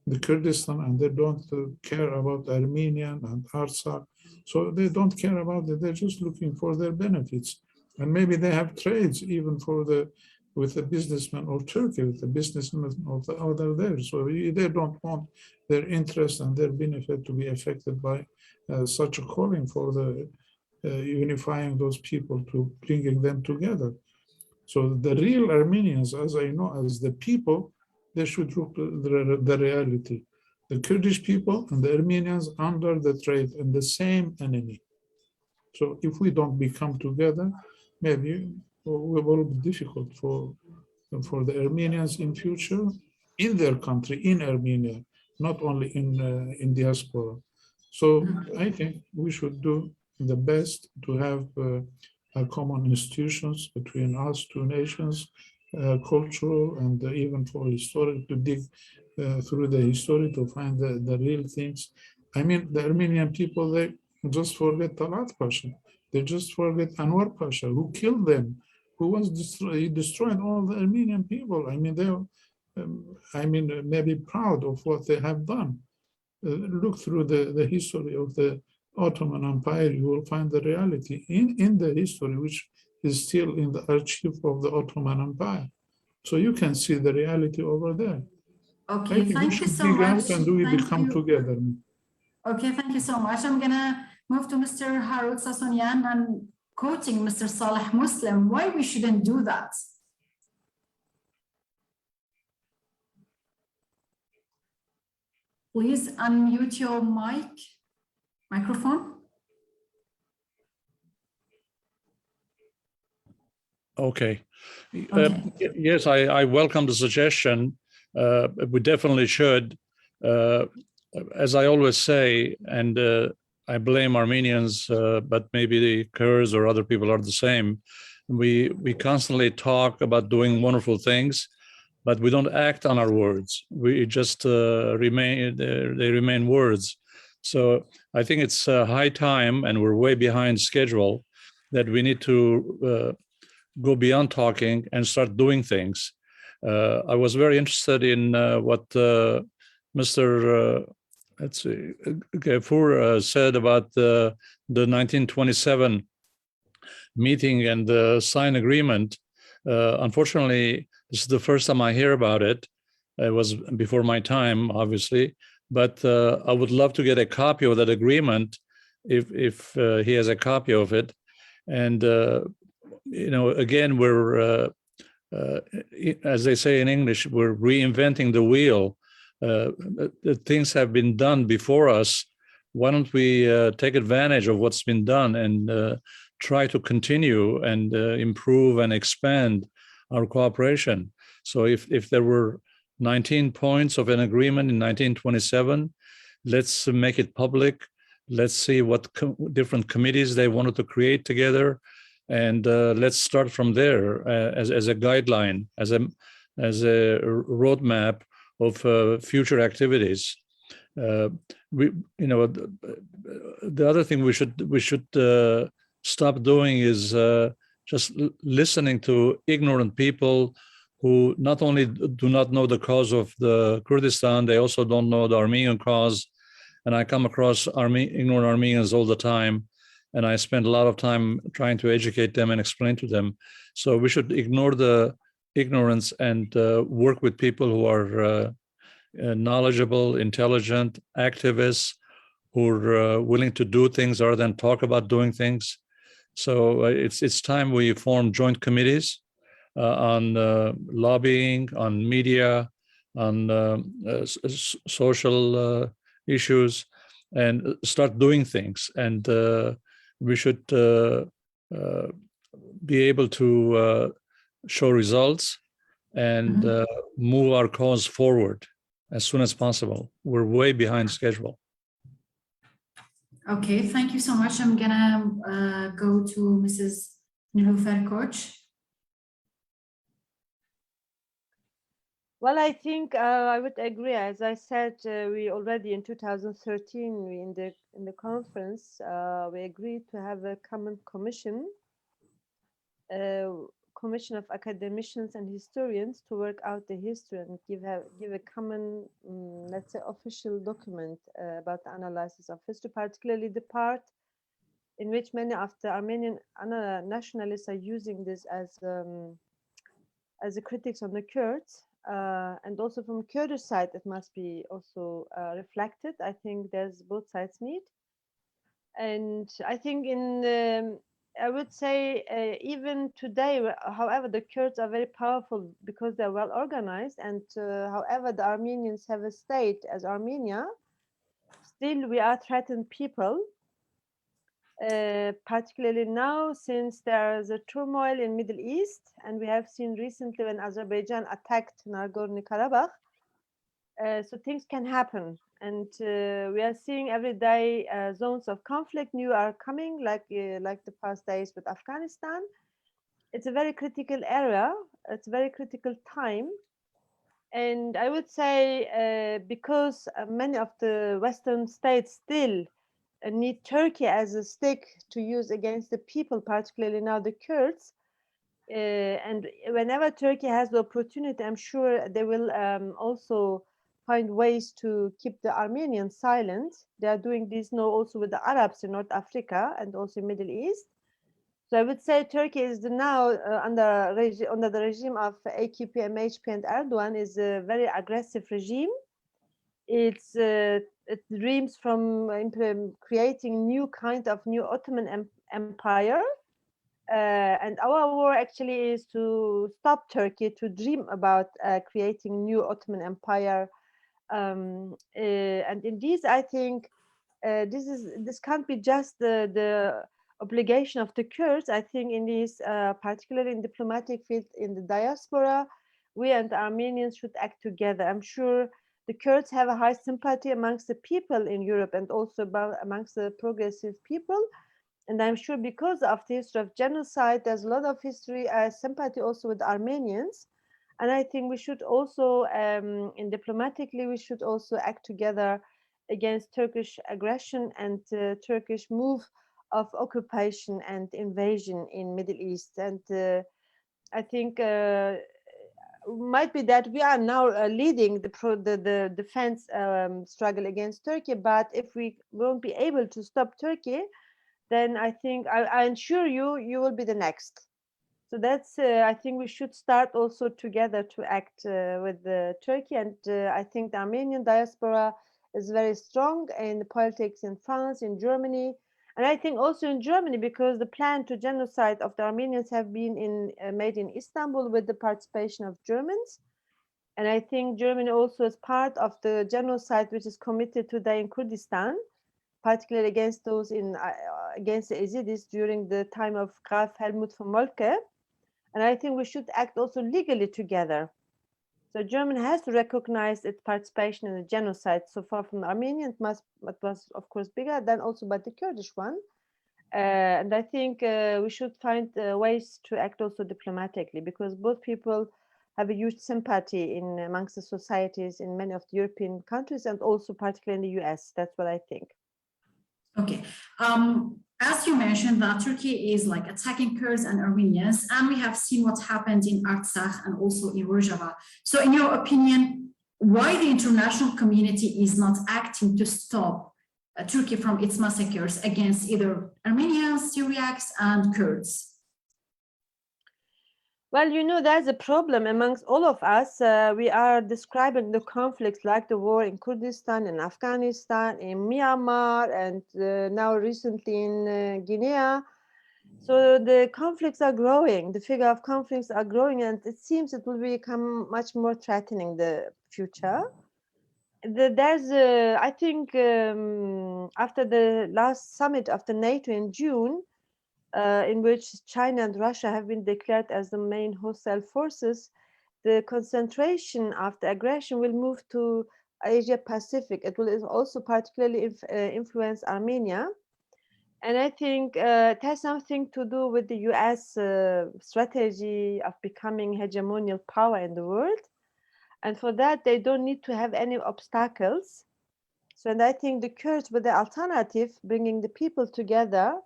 the Kurdistan and they don't care about Armenian and Artsakh. So they don't care about it. They're just looking for their benefits. And maybe they have trades even for the with a businessman of Turkey, with a businessman of the other there. So they don't want their interest and their benefit to be affected by such a calling for the unifying those people, to bringing them together. So the real Armenians, as I know, as the people, they should look at the reality. The Kurdish people and the Armenians under the threat and the same enemy. So if we don't become together, maybe it will be difficult for the Armenians in future, in their country, in Armenia, not only in diaspora. So I think we should do the best to have common institutions between us two nations, cultural and even for historic, to dig through the history to find the real things. I mean, the Armenian people, they just forget Talat Pasha. They just forget Anwar Pasha, who killed them, who was he destroyed all the Armenian people. I mean, they may be proud of what they have done. Look through the history of the Ottoman Empire, you will find the reality in the history, which is still in the archive of the Ottoman Empire. So you can see the reality over there. Okay, thank you so much. And we become together. Okay, thank you so much. I'm gonna move to Mr. Harut Sassounian and quoting Mr. Saleh Moslem, why we shouldn't do that. Please unmute your microphone. Okay. Yes, I welcome the suggestion. We definitely should. As I always say, and I blame Armenians, but maybe the Kurds or other people are the same. We constantly talk about doing wonderful things, but we don't act on our words. We just they remain words. So I think it's high time, and we're way behind schedule, that we need to go beyond talking and start doing things. I was very interested in what Mr. Gafur said about the 1927 meeting and the signed agreement. Unfortunately, this is the first time I hear about it. It was before my time, obviously, but I would love to get a copy of that agreement if he has a copy of it. And you know, again, we're as they say in English, we're reinventing the wheel. Things have been done before us. Why don't we take advantage of what's been done and try to continue and improve and expand our cooperation? So if there were 19 points of an agreement in 1927, let's make it public. Let's see what different committees they wanted to create together. And let's start from there as a guideline, as a roadmap of future activities. The other thing we should stop doing is just listening to ignorant people who not only do not know the cause of the Kurdistan, they also don't know the Armenian cause. And I come across ignorant Armenians all the time. And I spend a lot of time trying to educate them and explain to them. So we should ignore the ignorance and work with people who are knowledgeable, intelligent, activists, who are willing to do things rather than talk about doing things. So it's time we form joint committees on lobbying, on media, on social issues, and start doing things. And we should be able to show results and move our cause forward as soon as possible. We're way behind schedule. Okay, thank you so much. I'm gonna go to Mrs. Niloufer Koch. Well, I think I would agree. As I said, we already in 2013, in the conference, we agreed to have a common commission, commission of academicians and historians to work out the history and give a common, let's say, official document about the analysis of history, particularly the part in which many of the Armenian nationalists are using this as as a critics on the Kurds, and also from Kurdish side, it must be also reflected. I think there's both sides need. And I think I would say even today, however, the Kurds are very powerful because they're well organized. And however, the Armenians have a state as Armenia, still we are threatened people. Particularly now, since there is a turmoil in Middle East, and we have seen recently when Azerbaijan attacked Nagorno-Karabakh, so things can happen, and we are seeing every day zones of conflict new are coming, like the past days with Afghanistan. It's a very critical area. It's a very critical time, and I would say because many of the Western states still need Turkey as a stick to use against the people, particularly now the Kurds. And whenever Turkey has the opportunity, I'm sure they will also find ways to keep the Armenians silent. They are doing this now also with the Arabs in North Africa and also Middle East. So I would say Turkey is now under the regime of AKP, MHP, and Erdogan is a very aggressive regime. It dreams from creating new kind of new Ottoman empire, and our war actually is to stop Turkey to dream about creating new Ottoman empire. And in this, I think this can't be just the obligation of the Kurds. I think in this, particularly in diplomatic field in the diaspora, we and the Armenians should act together. I'm sure the Kurds have a high sympathy amongst the people in Europe and also amongst the progressive people. And I'm sure because of the history of genocide, there's a lot of history, sympathy also with Armenians. And I think we should also, in diplomatically, we should also act together against Turkish aggression and Turkish move of occupation and invasion in Middle East. And I think might be that we are now leading the defense struggle against Turkey, but if we won't be able to stop Turkey, then I think I ensure you will be the next. So that's I think we should start also together to act with Turkey, and I think the Armenian diaspora is very strong in the politics in France, in Germany, and I think also in Germany, because the plan to genocide of the Armenians have been made in Istanbul with the participation of Germans. And I think Germany also is part of the genocide which is committed today in Kurdistan, particularly against those against the Yazidis during the time of Graf Helmut von Moltke. And I think we should act also legally together. So Germany has to recognize its participation in the genocide so far from Armenia. It was of course bigger than also by the Kurdish one. And I think we should find ways to act also diplomatically, because both people have a huge sympathy amongst the societies in many of the European countries and also particularly in the US. That's what I think. Okay. As you mentioned, that Turkey is like attacking Kurds and Armenians, and we have seen what happened in Artsakh and also in Rojava. So in your opinion, why the international community is not acting to stop Turkey from its massacres against either Armenians, Syriacs, and Kurds? Well, you know, there's a problem amongst all of us. We are describing the conflicts like the war in Kurdistan, in Afghanistan, in Myanmar, and now recently in Guinea. So the conflicts are growing, the figure of conflicts are growing, and it seems it will become much more threatening in the future. There's, I think, after the last summit of the NATO in June, in which China and Russia have been declared as the main hostile forces, the concentration of the aggression will move to Asia Pacific. It will also particularly influence Armenia. And I think it has something to do with the US strategy of becoming hegemonial power in the world. And for that, they don't need to have any obstacles. So, and I think the Kurds with the alternative, bringing the people together,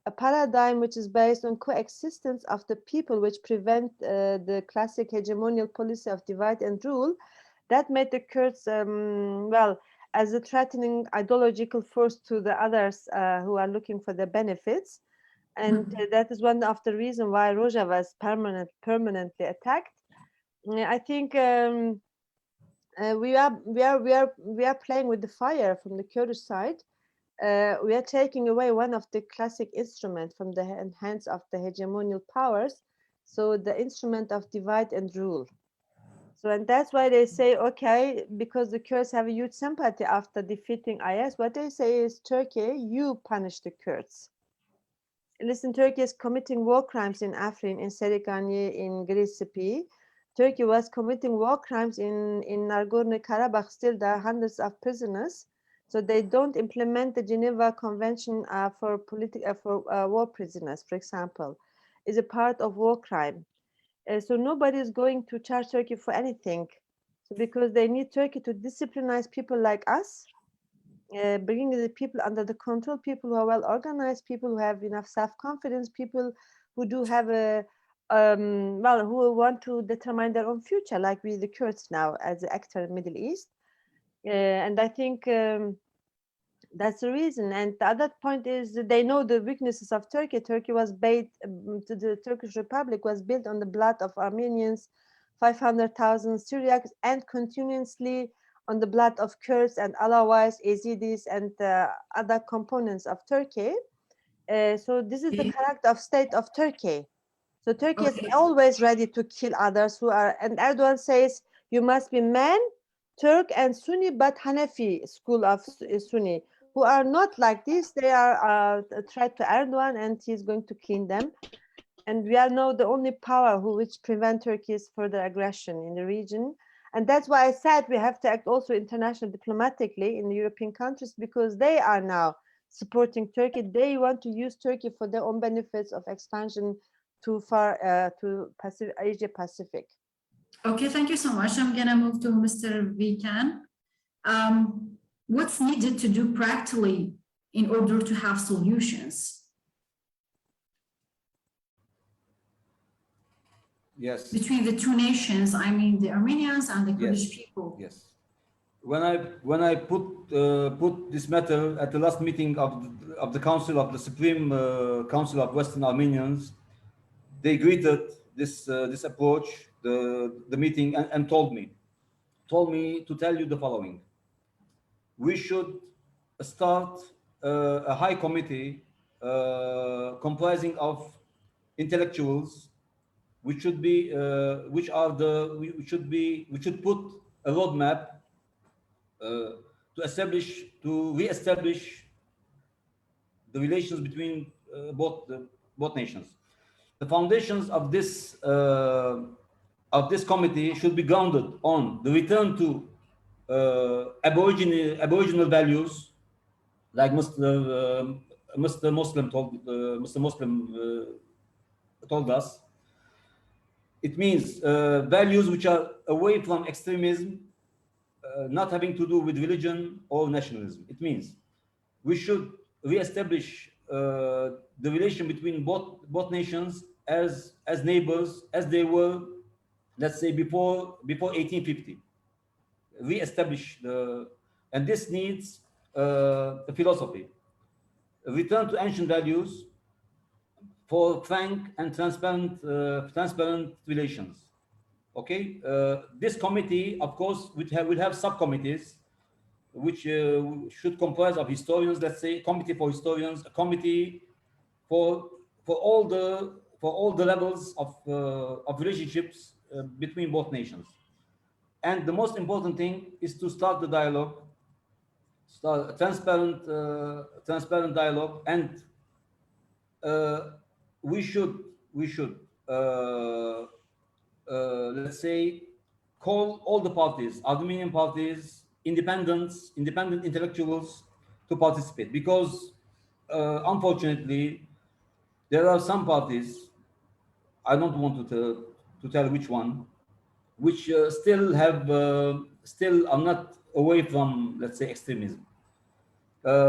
a paradigm which is based on coexistence of the people, which prevent the classic hegemonial policy of divide and rule, that made the Kurds, well, as a threatening ideological force to the others who are looking for their benefits. And that is one of the reasons why Rojava was permanently attacked. I think we are playing with the fire from the Kurdish side. We are taking away one of the classic instruments from the hands of the hegemonial powers. So the instrument of divide and rule. So, and that's why they say, okay, because the Kurds have a huge sympathy after defeating IS, what they say is, Turkey, you punish the Kurds. Listen, Turkey is committing war crimes in Afrin, in Serikani, in Grisipi. Turkey was committing war crimes in Nagorno-Karabakh. Still, there are hundreds of prisoners. So they don't implement the Geneva Convention for war prisoners, for example, is a part of war crime. So nobody is going to charge Turkey for anything. So because they need Turkey to disciplinize people like us, bringing the people under the control, people who are well organized, people who have enough self-confidence, people who do have a, who want to determine their own future, like we, the Kurds now, as an actor in the Middle East. And I think that's the reason. And the other point is that they know the weaknesses of Turkey. Turkey was built, the Turkish Republic was built on the blood of Armenians, 500,000 Syriacs, and continuously on the blood of Kurds and Alawites, Yazidis, and other components of Turkey. So this is the character of state of Turkey. So Turkey is always ready to kill others who are, and Erdogan says, you must be man, Turk and Sunni, but Hanafi school of Sunni, who are not like this. They are threat to Erdogan, and he's going to clean them. And we are now the only power which prevent Turkey's further aggression in the region. And that's why I said we have to act also internationally, diplomatically in the European countries, because they are now supporting Turkey. They want to use Turkey for their own benefits of expansion to Asia Pacific. Okay, thank you so much. I'm gonna move to Mr. Vicken. What's needed to do practically in order to have solutions? Yes. Between the two nations, I mean the Armenians and the Kurdish people. Yes. When I put this matter at the last meeting of the Council of the Supreme Council of Western Armenians, they greeted this approach, the meeting, and told me to tell you the following: we should start a high committee comprising of intellectuals, we should put a roadmap to re-establish the relations between both nations. The foundations of this committee should be grounded on the return to aboriginal values, like Mr. Moslem told us. It means values which are away from extremism, not having to do with religion or nationalism. It means we should re-establish the relation between both nations as neighbors, as they were, let's say, before 1850. Re-establish and this needs a philosophy. A return to ancient values for frank and transparent relations. Okay, this committee, of course, will have subcommittees, which should comprise of historians. Let's say, committee for historians, a committee for all the levels of relationships between both nations. And the most important thing is to start the dialogue, start a transparent dialogue, and we should let's say, call all the parties, Armenian parties, independent intellectuals to participate, because unfortunately there are some parties, I don't want to tell which one, which still are not away from, let's say, extremism.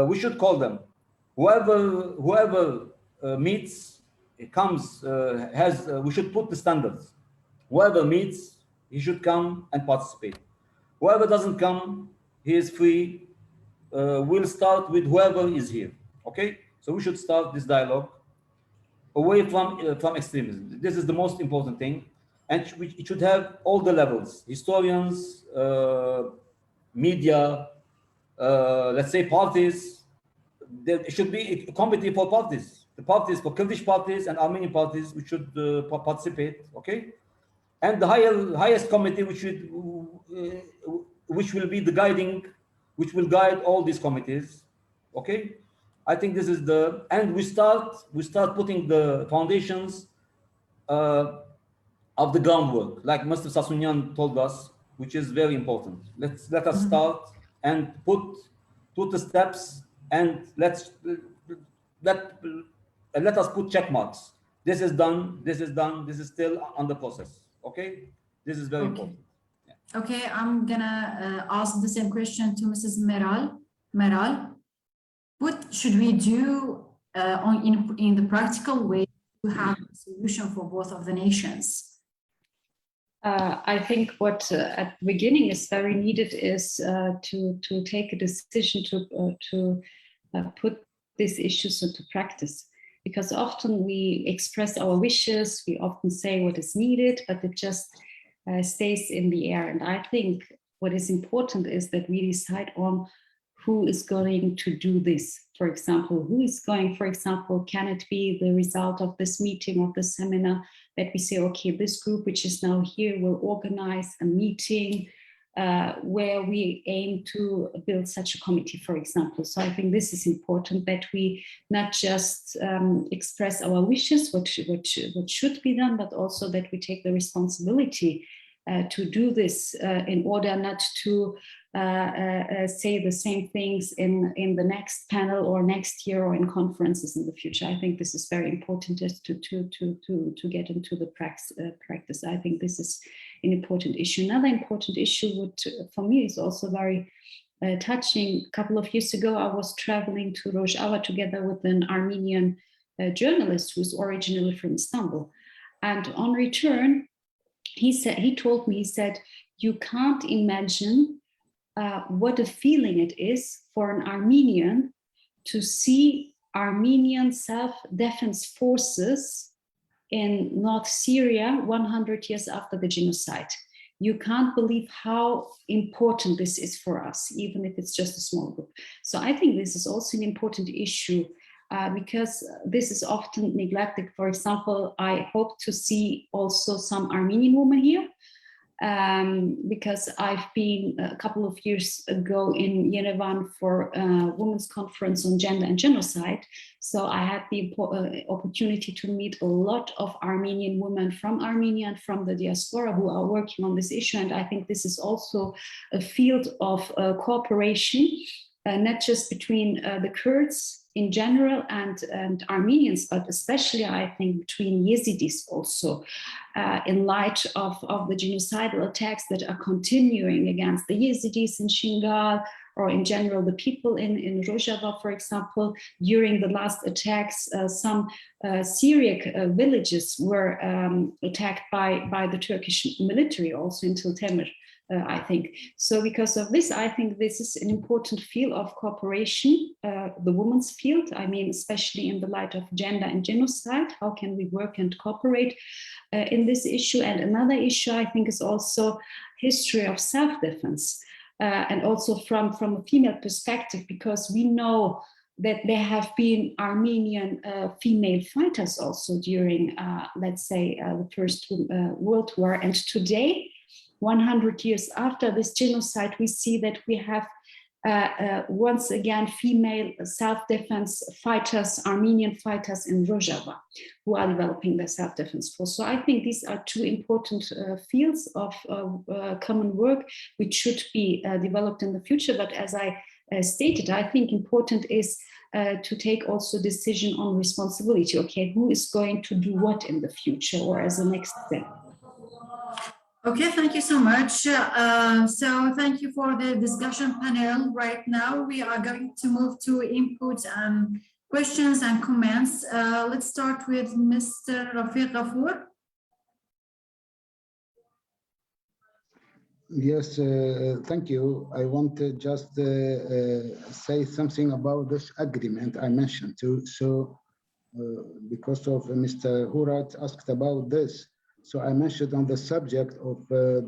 We should call them. Whoever meets, comes, we should put the standards. Whoever meets, he should come and participate. Whoever doesn't come, he is free. We'll start with whoever is here. Okay, so we should start this dialogue away from extremism. This is the most important thing. and it should have all the levels: historians, media, let's say parties. There should be a committee for parties. The parties, for Kurdish parties and Armenian parties, which should participate. Okay, and the highest committee, which will be the guiding, which will guide all these committees. Okay, I think this is and we start putting the foundations of the groundwork, like Mr. Sassounian told us, which is very important. Let us start and put the steps, and let us put check marks. This is done. This is done. This is still under process. Okay, this is very important. Yeah. Okay, I'm gonna ask the same question to Mrs. Meral. Meral, what should we do in the practical way to have a solution for both of the nations? I think what at the beginning is very needed is to take a decision to put these issues into practice, because often we express our wishes, we often say what is needed, but it just stays in the air. And I think what is important is that we decide on who is going to do this. For example, who is going, for example, can it be the result of this meeting, of the seminar, that we say, okay, this group which is now here will organize a meeting where we aim to build such a committee, for example. So I think this is important, that we not just express our wishes, what should be done, but also that we take the responsibility to do this in order not to say the same things in the next panel or next year or in conferences in the future. I think this is very important just to get into the practice. I think this is an important issue. Another important issue for me is also very touching. A couple of years ago, I was traveling to Rojava together with an Armenian journalist who's originally from Istanbul. And on return, he told me, he said, you can't imagine what a feeling it is for an Armenian to see Armenian self-defense forces in North Syria 100 years after the genocide. You can't believe how important this is for us, even if it's just a small group. So I think this is also an important issue because this is often neglected. For example, I hope to see also some Armenian women here, because I've been a couple of years ago in Yerevan for a women's conference on gender and genocide. So I had the opportunity to meet a lot of Armenian women from Armenia and from the diaspora who are working on this issue. And I think this is also a field of cooperation, not just between the Kurds in general and Armenians, but especially I think between Yazidis also, in light of the genocidal attacks that are continuing against the Yazidis in Shingal, or in general the people in Rojava, for example. During the last attacks, some Syriac villages were attacked by the Turkish military also in Tiltemir. I think. So because of this, I think this is an important field of cooperation, the women's field, I mean, especially in the light of gender and genocide, how can we work and cooperate in this issue? And another issue, I think, is also history of self-defense, and also from a female perspective, because we know that there have been Armenian female fighters also during, let's say, the First World War. And today, 100 years after this genocide, we see that we have once again female self-defense fighters, Armenian fighters in Rojava, who are developing their self-defense force. So I think these are two important fields of common work which should be developed in the future. But as I stated, I think important is to take also decision on responsibility. Okay, who is going to do what in the future or as a next step? Okay, thank you so much. So thank you for the discussion panel. Right now, we are going to move to input and questions and comments. Let's start with Mr. Rafiq Ghafour. Yes, thank you. I want to just say something about this agreement I mentioned too. So because of Mr. Harut asked about this, So I mentioned on the subject of the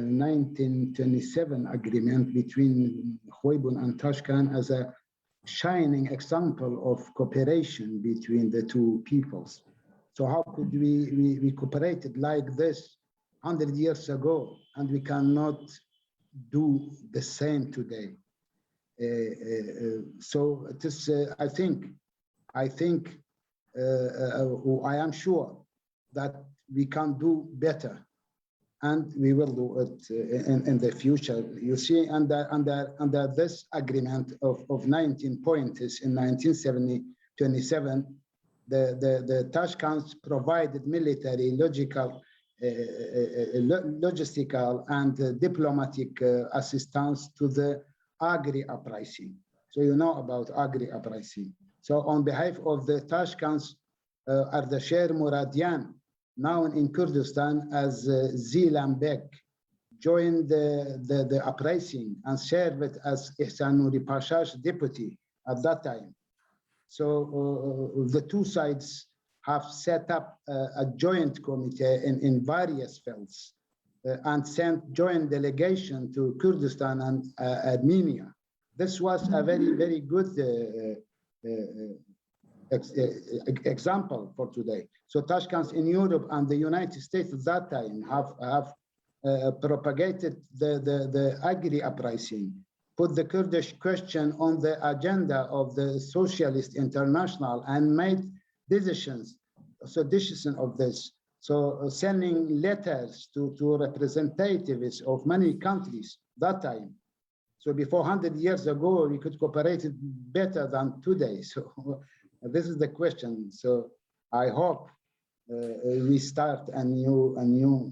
1927 agreement between Khoybun and Tashkent as a shining example of cooperation between the two peoples. So how could we cooperated like this 100 years ago, and we cannot do the same today? So it is, I am sure that we can do better, and we will do it in the future. You see, under this agreement of 19 points in 1927, the Tashkent provided military, logistical, and diplomatic assistance to the agri uprising. So you know about agri uprising. So on behalf of the Tashkents, Ardasher Muradian, known in Kurdistan as Zilan Bek, joined the uprising and served as Ihsan Nuri Pasha's deputy at that time. So the two sides have set up a joint committee in various fields and sent joint delegation to Kurdistan and Armenia. This was a very, very good example for today. So Tashkents in Europe and the United States at that time have propagated the agri uprising, put the Kurdish question on the agenda of the Socialist International, and made decisions of this. So sending letters to representatives of many countries that time. So before 100 years ago, we could cooperate better than today. So this is the question. So I hope we start a new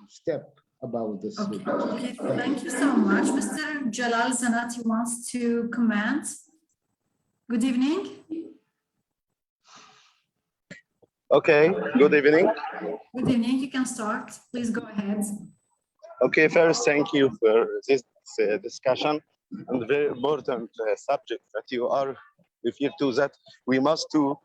step about this. Okay, thank you so much. Mr. Jalal Zanati wants to comment. Good evening. Okay, good evening. Good evening, you can start. Please go ahead. Okay, first, thank you for this discussion and very important subject that you are referred to, that we must do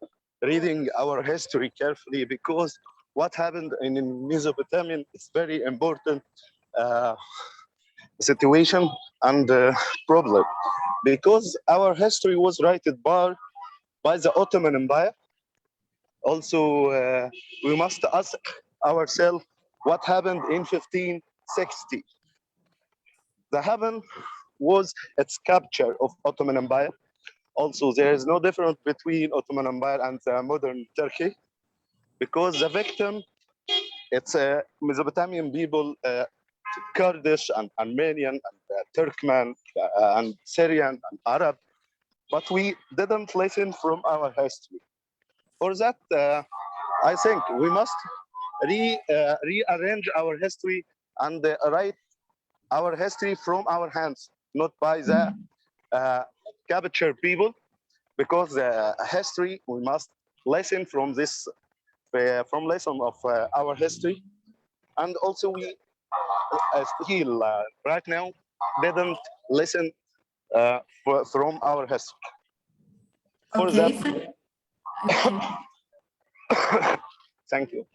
reading our history carefully, because what happened in Mesopotamia is very important situation and problem, because our history was written by the Ottoman Empire. Also, we must ask ourselves what happened in 1560. The happened was its capture of Ottoman Empire. Also, there is no difference between Ottoman Empire and the modern Turkey, because the victim, it's Mesopotamian people, Kurdish and Armenian and Turkmen and Syrian and Arab, but we didn't listen from our history. For that, I think we must rearrange our history and write our history from our hands, not by the captured people, because the history we must listen from this, from lesson of our history, and also we still right now didn't listen from our history. For Okay. that, thank you.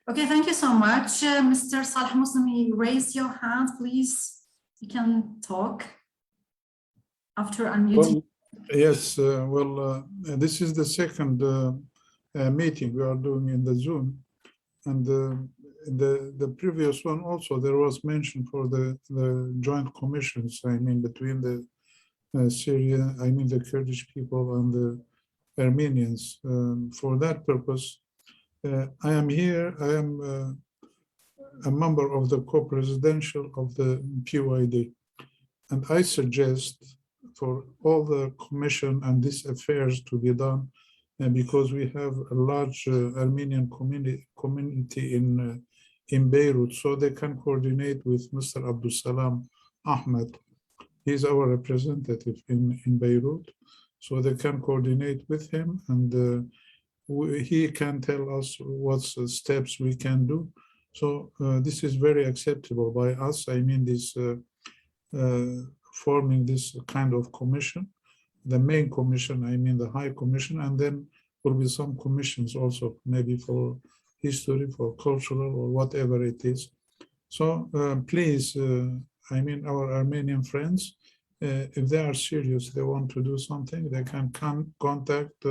Okay, thank you so much. Mr. Saleh Moslem, you raise your hand, please. You can talk after unmuting. Yes, this is the second meeting we are doing in the Zoom, and the previous one also there was mention for the joint commissions. I mean, between the Syria, I mean the Kurdish people and the Armenians. For that purpose, I am here. I am a member of the co-presidential of the PYD, and I suggest for all the commission and these affairs to be done, because we have a large Armenian community in Beirut, so they can coordinate with Mr. Abdul Salam Ahmed. He's our representative in Beirut, so they can coordinate with him, and he can tell us what steps we can do. So this is very acceptable by us. I mean, this forming this kind of commission, the main commission, I mean the high commission, and then will be some commissions also, maybe for history, for cultural or whatever it is. So please, I mean, our Armenian friends, if they are serious, they want to do something, they can contact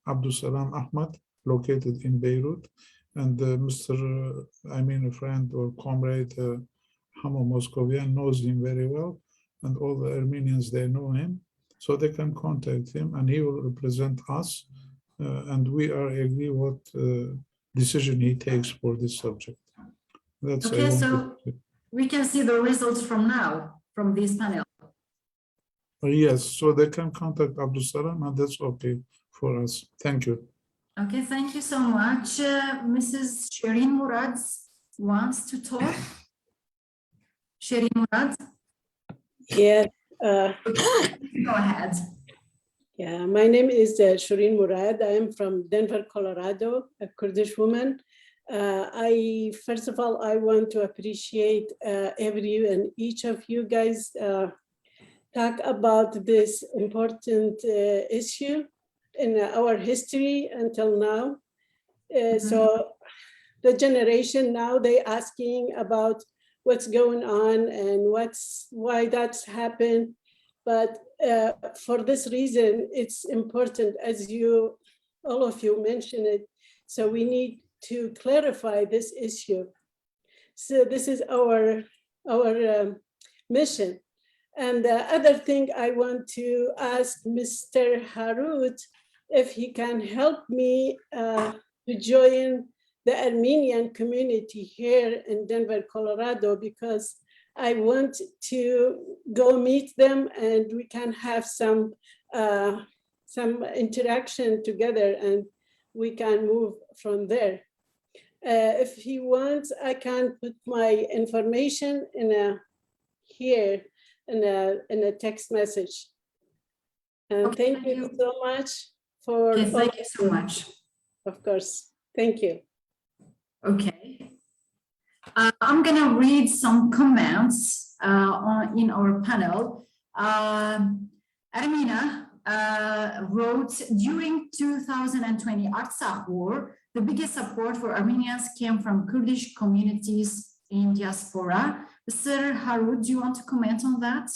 Abdusalam Ahmad, located in Beirut, and Mr. I mean, a friend or comrade, Hamo Moskofian knows him very well, and all the Armenians, they know him. So they can contact him and he will represent us. And we are agree what decision he takes for this subject. That's Okay, so we can see the results from now, from this panel. Yes, so they can contact Abdusalam and that's okay for us. Thank you. Okay, thank you so much. Mrs. Shireen Murad wants to talk. Shireen Murad? Yeah. Go ahead. Yeah, my name is Shireen Murad. I am from Denver, Colorado, a Kurdish woman. First of all, I want to appreciate every and each of you guys talk about this important issue in our history until now. So the generation now, they asking about what's going on and why that's happened. But for this reason, it's important, as all of you mentioned it. So we need to clarify this issue. So this is our mission. And the other thing I want to ask Mr. Harut if he can help me to join the Armenian community here in Denver, Colorado, because I want to go meet them and we can have some interaction together and we can move from there. If he wants, I can put my information here in a text message. And Okay, thank you so much for. Okay, thank you so much. Of course, thank you. Okay. I'm going to read some comments in our panel. Armenia wrote, during 2020 Artsakh war, the biggest support for Armenians came from Kurdish communities in diaspora. Sir Harut, do you want to comment on that?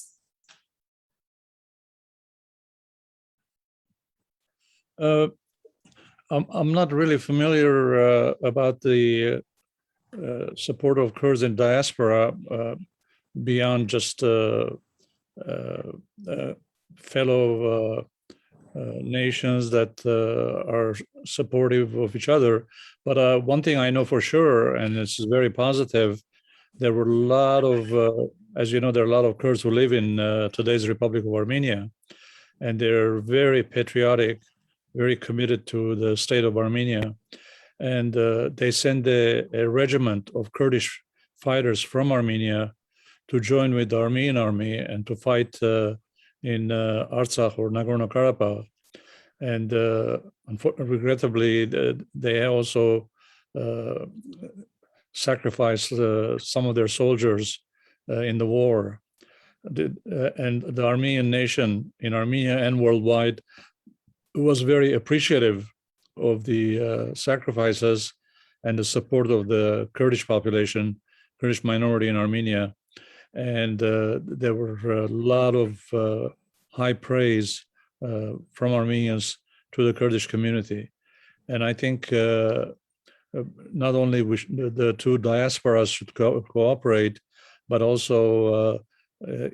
I'm not really familiar about the support of Kurds in diaspora beyond just fellow nations that are supportive of each other. But one thing I know for sure, and this is very positive, there were a lot of, as you know, there are a lot of Kurds who live in today's Republic of Armenia, and they're very patriotic, very committed to the state of Armenia. And they send a regiment of Kurdish fighters from Armenia to join with the Armenian army and to fight in Artsakh or Nagorno-Karabakh. And regrettably, they also sacrificed some of their soldiers in the war. And the Armenian nation in Armenia and worldwide was very appreciative of the sacrifices and the support of the Kurdish population, Kurdish minority in Armenia. And there were a lot of high praise from Armenians to the Kurdish community. And I think not only the two diasporas should cooperate, but also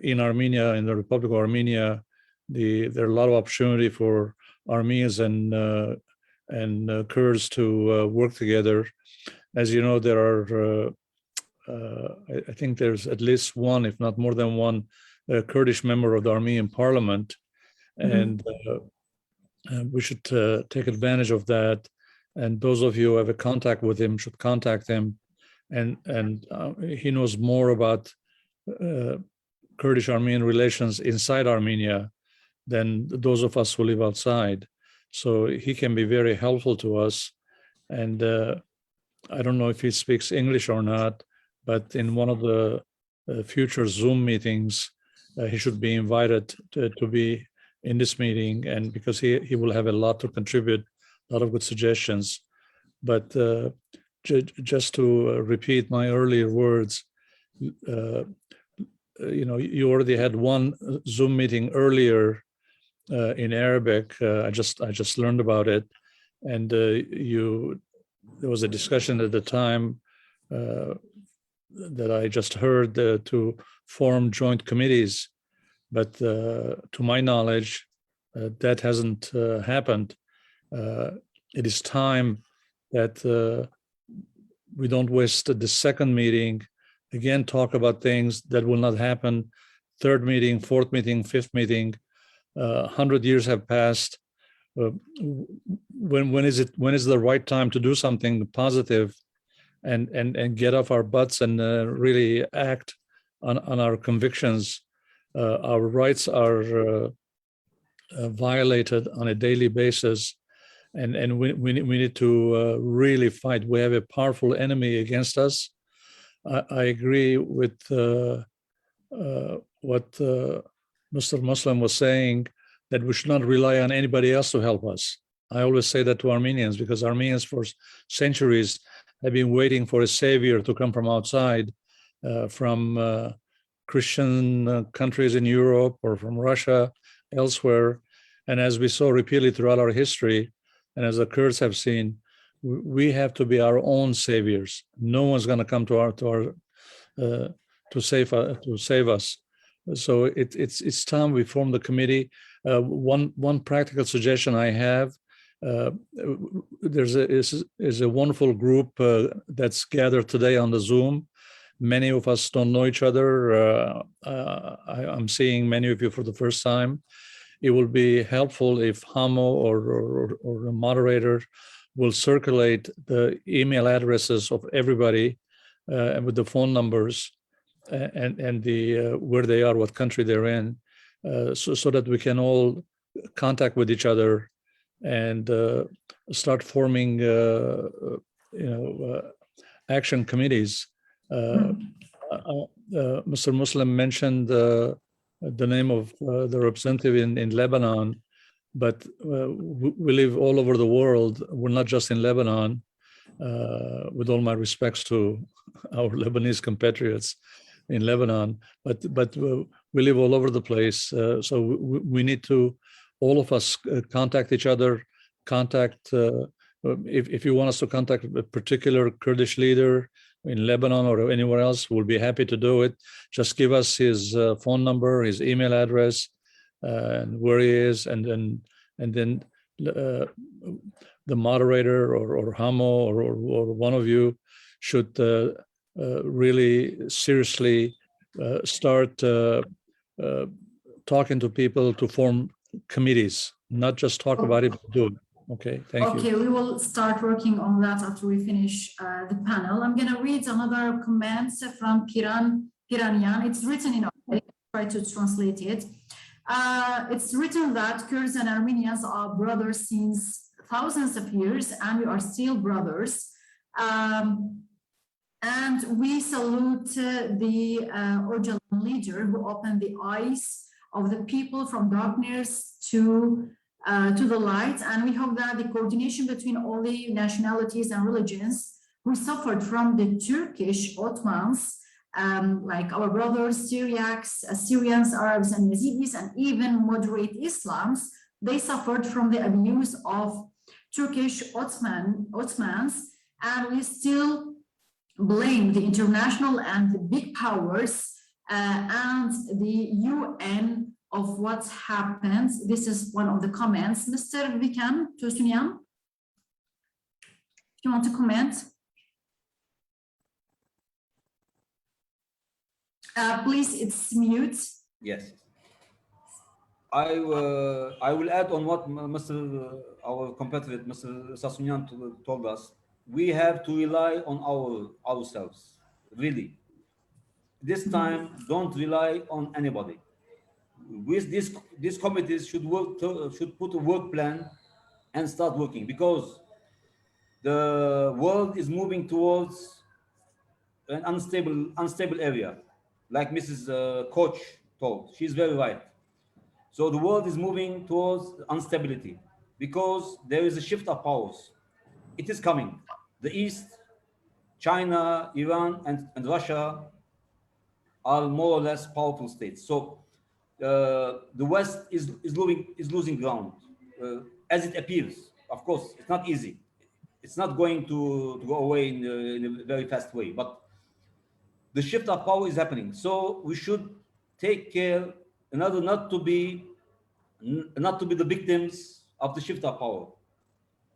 in Armenia, in the Republic of Armenia, there are a lot of opportunity for Armenians and Kurds to work together. As you know, there are, I think there's at least one, if not more than one, Kurdish member of the Armenian parliament. And we should take advantage of that. And those of you who have a contact with him should contact him. And he knows more about Kurdish-Armenian relations inside Armenia than those of us who live outside. So he can be very helpful to us. And I don't know if he speaks English or not, but in one of the future Zoom meetings, he should be invited to be in this meeting, and because he will have a lot to contribute, a lot of good suggestions. But just to repeat my earlier words, you already had one Zoom meeting earlier in Arabic. I just learned about it, and there was a discussion at the time that I just heard to form joint committees, but to my knowledge, that hasn't happened. It is time that we don't waste the second meeting, again, talk about things that will not happen. Third meeting, fourth meeting, fifth meeting, 100 years have passed. When is the right time to do something positive and get off our butts and really act on our convictions? Our rights are violated on a daily basis, and we need to really fight. We have a powerful enemy against us. I agree with what Mr. Moslem was saying, that we should not rely on anybody else to help us. I always say that to Armenians, because Armenians for centuries have been waiting for a savior to come from outside, from Christian countries in Europe or from Russia, elsewhere. And as we saw repeatedly throughout our history, and as the Kurds have seen, we have to be our own saviors. No one's going to come to save us. So it's time we form the committee. One practical suggestion I have: there's a wonderful group that's gathered today on the Zoom. Many of us don't know each other. I'm seeing many of you for the first time. It will be helpful if Hamo or a moderator will circulate the email addresses of everybody and with the phone numbers and the where they are, what country they're in, so that we can all contact with each other and start forming action committees. Mr. Moslem mentioned the name of the representative in Lebanon, but we live all over the world. We're not just in Lebanon, with all my respects to our Lebanese compatriots in Lebanon, but we live all over the place. So we need to, all of us, contact each other, if you want us to contact a particular Kurdish leader in Lebanon or anywhere else, we'll be happy to do it. Just give us his phone number, his email address, and where he is, and then the moderator or Hamo or one of you should really seriously start talking to people to form committees, not just talk about it, but do it. Okay, thank you. Okay, we will start working on that after we finish the panel. I'm going to read another comment from Piranian. It's written in Arabic. Try to translate it. It's written that Kurds and Armenians are brothers since thousands of years, and we are still brothers. And we salute the Öcalan leader who opened the eyes of the people from darkness to the light, and we hope that the coordination between all the nationalities and religions who suffered from the Turkish Ottomans, like our brothers Syriacs, Assyrians, Arabs, and Yazidis, and even moderate Islams, they suffered from the abuse of Turkish Ottomans, and we still blame the international and the big powers and the UN of what happened. This is one of the comments. Mr. Vicken Tosounian, if you want to comment. Please, it's mute. Yes. I will add on what our compatriot, Mr. Sassounian told us. We have to rely on ourselves, really. This time, don't rely on anybody. With these committees should put a work plan and start working, because the world is moving towards an unstable area, like Mrs. Koch told. She's very right. So the world is moving towards instability because there is a shift of powers. It is coming. The East China, Iran, and Russia are more or less powerful states. So the West is losing ground, as it appears. Of course, it's not easy. It's not going to go away in a very fast way, but the shift of power is happening. So we should take care in order not to be the victims of the shift of power.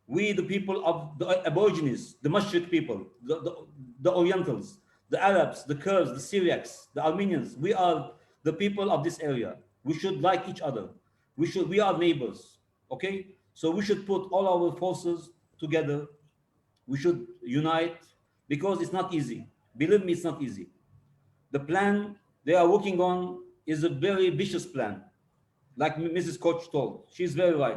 We, the people of the Aborigines, the Mashriq people, the Orientals, the Arabs, the Kurds, the Syriacs, the Armenians, we are the people of this area. We should like each other. We are neighbors, okay? So we should put all our forces together. We should unite, because it's not easy. Believe me, it's not easy. The plan they are working on is a very vicious plan, like Mrs. Koch told. She's very right.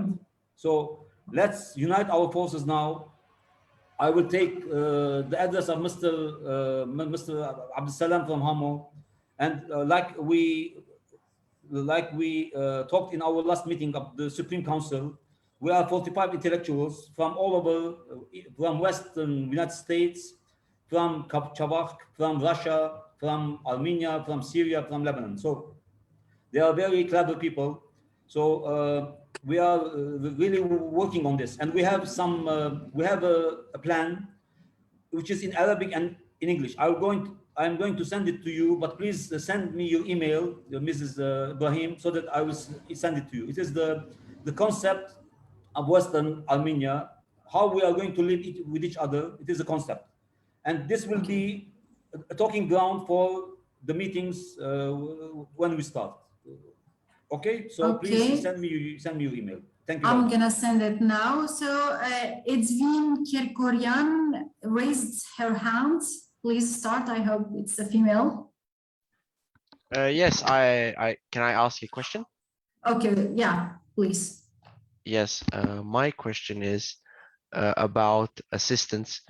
So let's unite our forces now. I will take the address of Mr. Abdul Salam from Hamo, and like we talked in our last meeting of the Supreme Council, we are 45 intellectuals from all over, from Western United States, from Karabakh, from Russia, from Armenia, from Syria, from Lebanon. So they are very clever people. So we are really working on this, and we have a plan which is in Arabic and in English. I'm going to send it to you, but please send me your email, Mrs. Ibrahim, so that I will send it to you. It is the concept of Western Armenia, how we are going to live with each other. It is a concept, and this will be a talking ground for the meetings when we start. Okay, so please send me your email. Thank you. I'm gonna send it now. So Edwin Kirkorian raised her hand. Please start. I hope it's a female. Yes, I can I ask a question? Okay, yeah, please. Yes, my question is about assistance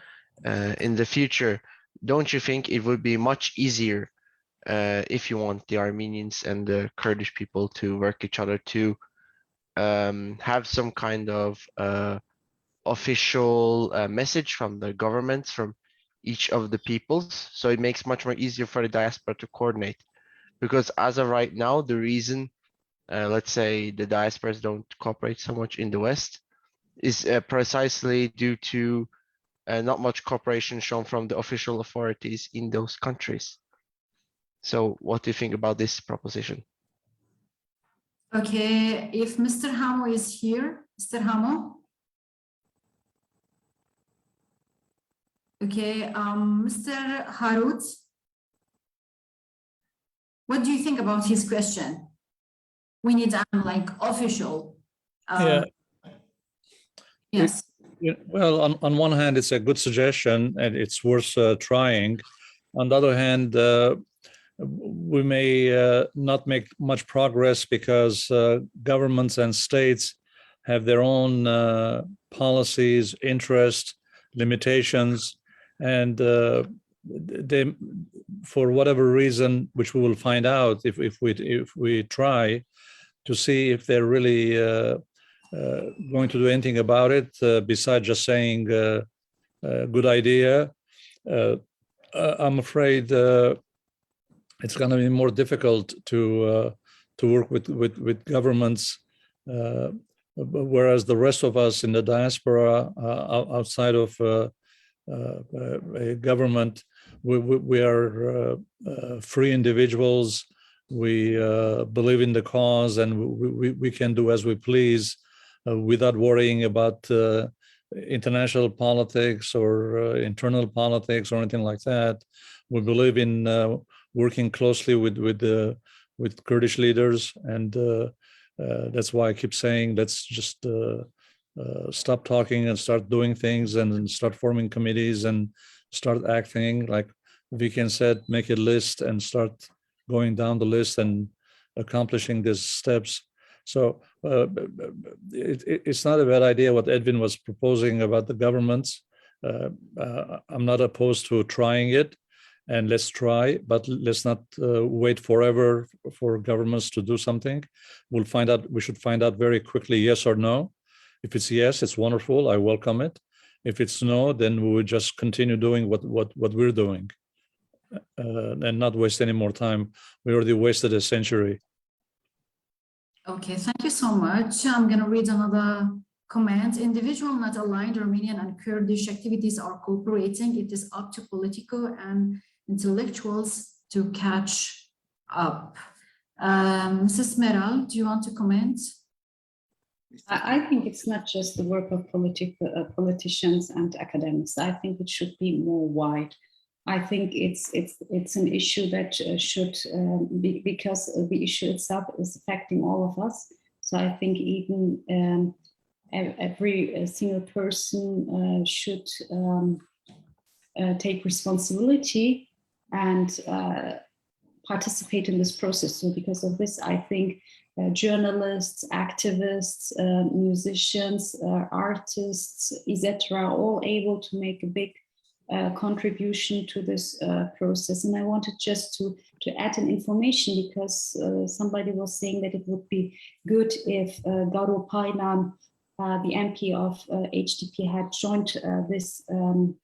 in the future. Don't you think it would be much easier if you want the Armenians and the Kurdish people to work each other to have some kind of official message from the governments, from each of the peoples, so it makes much more easier for the diaspora to coordinate? Because as of right now, the reason let's say the diasporas don't cooperate so much in the West is precisely due to not much cooperation shown from the official authorities in those countries. So what do you think about this proposition? Okay, if Mr. Hamo is here, Mr. Hamo. Okay, Mr. Harut, what do you think about his question? We need like official. Yeah. Yes. Well, on one hand, it's a good suggestion and it's worth trying. On the other hand, we may not make much progress because governments and states have their own policies, interests, limitations, and they, for whatever reason, which we will find out if we try to see if they're really going to do anything about it besides just saying good idea. I'm afraid it's going to be more difficult to work with governments, whereas the rest of us in the diaspora, outside of a government, we are free individuals. We believe in the cause, and we can do as we please without worrying about international politics or internal politics or anything like that. We believe in working closely with Kurdish leaders, and that's why I keep saying let's just stop talking and start doing things, and start forming committees and start acting. Like Vicken said, make a list and start going down the list and accomplishing these steps. So it's not a bad idea what Edwin was proposing about the governments. I'm not opposed to trying it, and let's try, but let's not wait forever for governments to do something. We'll find out. We should find out very quickly, yes or no. If it's yes, it's wonderful. I welcome it. If it's no, then we would just continue doing what we're doing and not waste any more time. We already wasted a century. Okay, thank you so much. I'm going to read another comment. Individual not aligned Armenian and Kurdish activities are cooperating. It is up to political and intellectuals to catch up. Mrs. Meral, do you want to comment? I think it's not just the work of politicians and academics. I think it should be more wide. I think it's an issue that should be, because the issue itself is affecting all of us. So I think even every single person should take responsibility and participate in this process. So because of this, I think journalists, activists, musicians, artists, etc., are all able to make a big contribution to this process. And I wanted just to add an information, because somebody was saying that it would be good if Garo Paylan, the MP of HDP, had joined this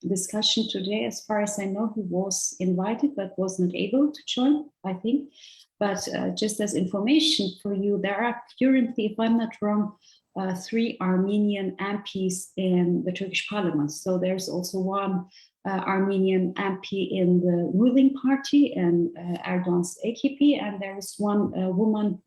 discussion today. As far as I know, he was invited but was not able to join, I think. But just as information for you, there are currently, if I'm not wrong, 3 Armenian MPs in the Turkish parliament. So there's also one Armenian MP in the ruling party and Erdogan's AKP, and there is one woman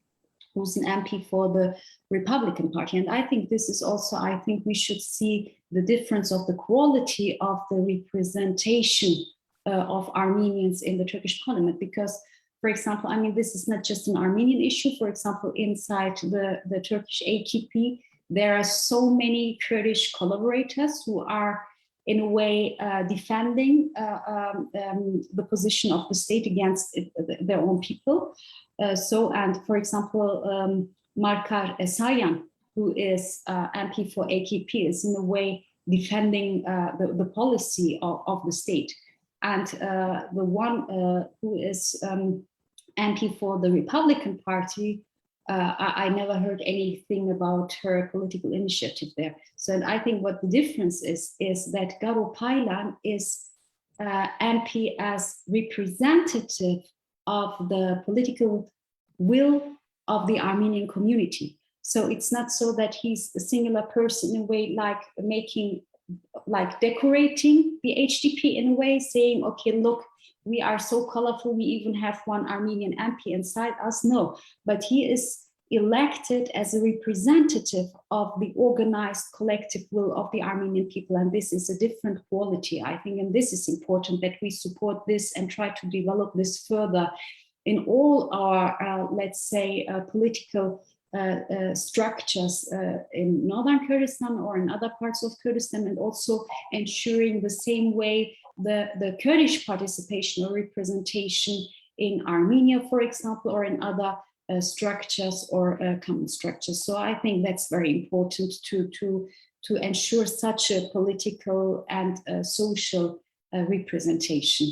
who's an MP for the Republican Party. And I think this is also, I think we should see the difference of the quality of the representation of Armenians in the Turkish parliament. Because, for example, I mean, this is not just an Armenian issue. For example, inside the Turkish AKP, there are so many Kurdish collaborators who are in a way defending the position of the state against their own people. And for example, Markar Esayan, who is MP for AKP, is in a way defending the policy of the state. And the one who is MP for the Republican Party, I never heard anything about her political initiative there. So and I think what the difference is that Garo Paylan is MP as representative of the political will of the Armenian community. So it's not so that he's a singular person in a way, like decorating the HDP in a way, saying, okay, look, we are so colorful, we even have one Armenian MP inside us. No, but he is elected as a representative of the organized collective will of the Armenian people. And this is a different quality, I think. And this is important, that we support this and try to develop this further in all our, let's say, political structures in northern Kurdistan or in other parts of Kurdistan, and also ensuring the same way the Kurdish participation or representation in Armenia, for example, or in other structures or common structures. So I think that's very important to ensure such a political and social representation.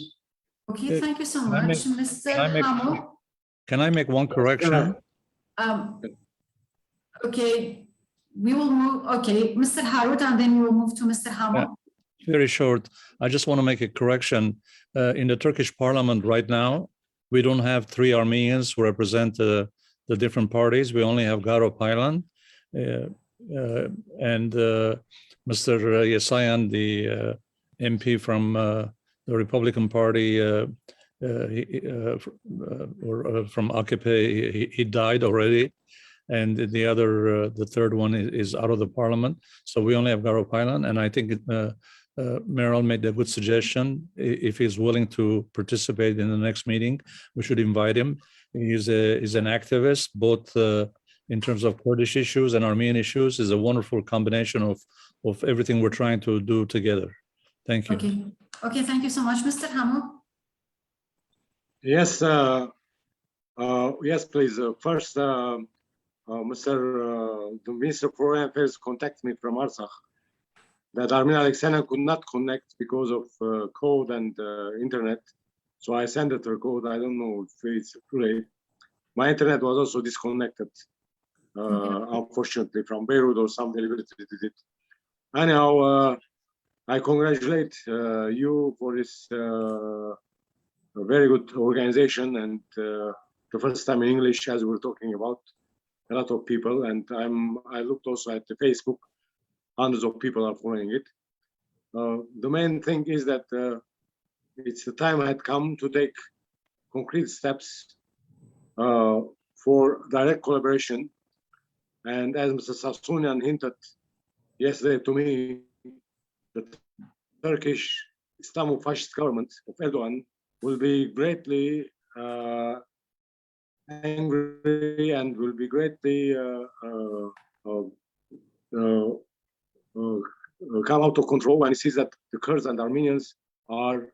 Okay, thank you so much, Mr. Hamo. Can I make one correction? Okay, we will move. Okay, Mr. Harut, and then we will move to Mr. Hamo. Yeah, very short. I just want to make a correction. In the Turkish parliament right now, we don't have 3 Armenians who represent the different parties. We only have Garo Paylan and Mr. Yesayan, the MP from the Republican Party, or from AKP. He died already. And the other, the third one is out of the parliament. So we only have Garo Paylan. And I think Meral made a good suggestion. If he's willing to participate in the next meeting, we should invite him. He's an activist, both in terms of Kurdish issues and Armenian issues. Is a wonderful combination of everything we're trying to do together. Thank you. Okay, thank you so much, Mr. Hamo. Yes, yes, please. First, the Minister of Foreign Affairs contacted me from Artsakh that Armenia Alexandra could not connect because of code and internet. So I sent her code. I don't know if it's too late. My internet was also disconnected, unfortunately, from Beirut, or some delivery did it. Anyhow, I congratulate you for this very good organization, and the first time in English, as we're talking about a lot of people. And I looked also at the Facebook, hundreds of people are following it. The main thing is that it's the time had come to take concrete steps for direct collaboration. And as Mr. Sassounian hinted yesterday to me, the Turkish Islamo-fascist government of Erdogan will be greatly angry and will be greatly come out of control when he sees that the Kurds and Armenians are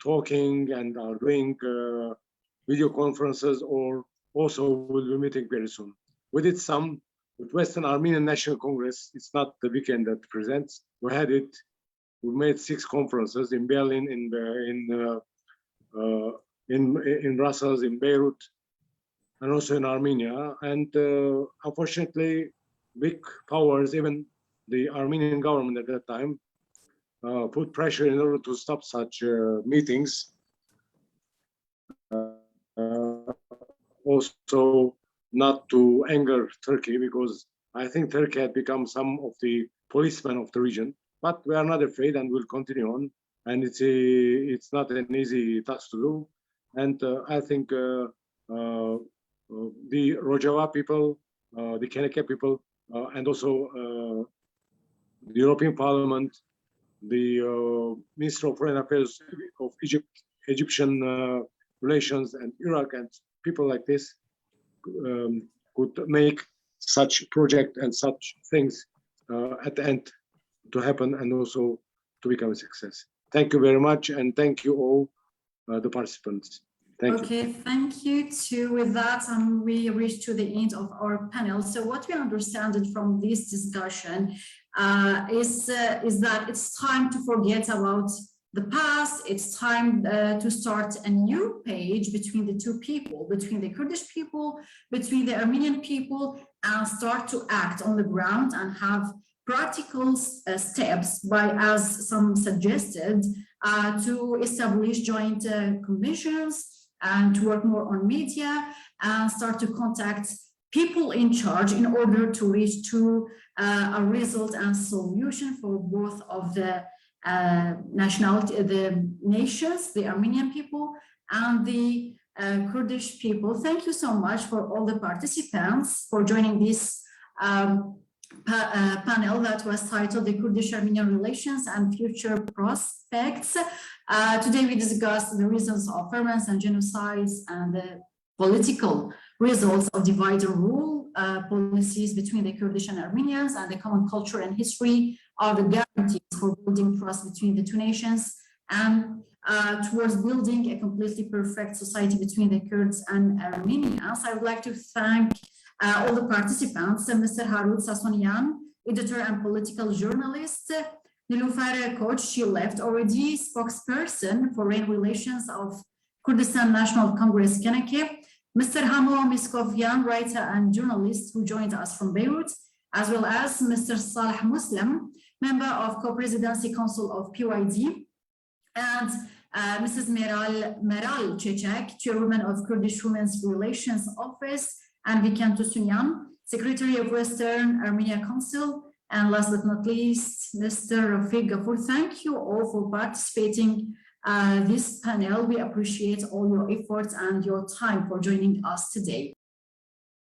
talking and are doing video conferences, or also will be meeting very soon. We did some with Western Armenian National Congress. It's not the weekend that presents. We had it. We made 6 conferences in Berlin, in Brussels, in Beirut, and also in Armenia. And unfortunately, big powers, even the Armenian government at that time, put pressure in order to stop such meetings. Also, not to anger Turkey, because I think Turkey had become some of the policemen of the region. But we are not afraid, and we'll continue on. And it's not an easy task to do. And I think the Rojava people, the Keneke people, and also the European Parliament, the Minister of Foreign Affairs of Egyptian relations, and Iraq, and people like this could make such project and such things at the end to happen, and also to become a success. Thank you very much, and thank you all the participants. Thank you. Okay, thank you too. With that, we reach to the end of our panel. So what we understand from this discussion is that it's time to forget about the past. It's time to start a new page between the two people, between the Kurdish people, between the Armenian people, and start to act on the ground and have practical steps by, as some suggested, to establish joint commissions and to work more on media and start to contact people in charge in order to reach to a result and solution for both of the nationality, the nations, the Armenian people and the Kurdish people. Thank you so much for all the participants for joining this panel that was titled The Kurdish Armenian Relations and Future Prospects. Today we discussed the reasons of Fermans and genocides and the political results of divide and rule policies between the Kurdish and Armenians, and the common culture and history are the guarantees for building trust between the two nations and towards building a completely perfect society between the Kurds and Armenians. I would like to thank all the participants, Mr. Harut Sassounian, editor and political journalist, Nilüfer Koç, she left already, spokesperson for foreign relations of Kurdistan National Congress Keneke, Mr. Hamo Moskofian, writer and journalist who joined us from Beirut, as well as Mr. Saleh Moslem, member of Co-Presidency Council of PYD, and Mrs. Meral Çeçek, chairwoman of Kurdish Women's Relations Office, and Vicken Tosounian, secretary of Western Armenia Council, and last but not least, Mr. Rafiq Gafur. Thank you all for participating this panel. We appreciate all your efforts and your time for joining us today.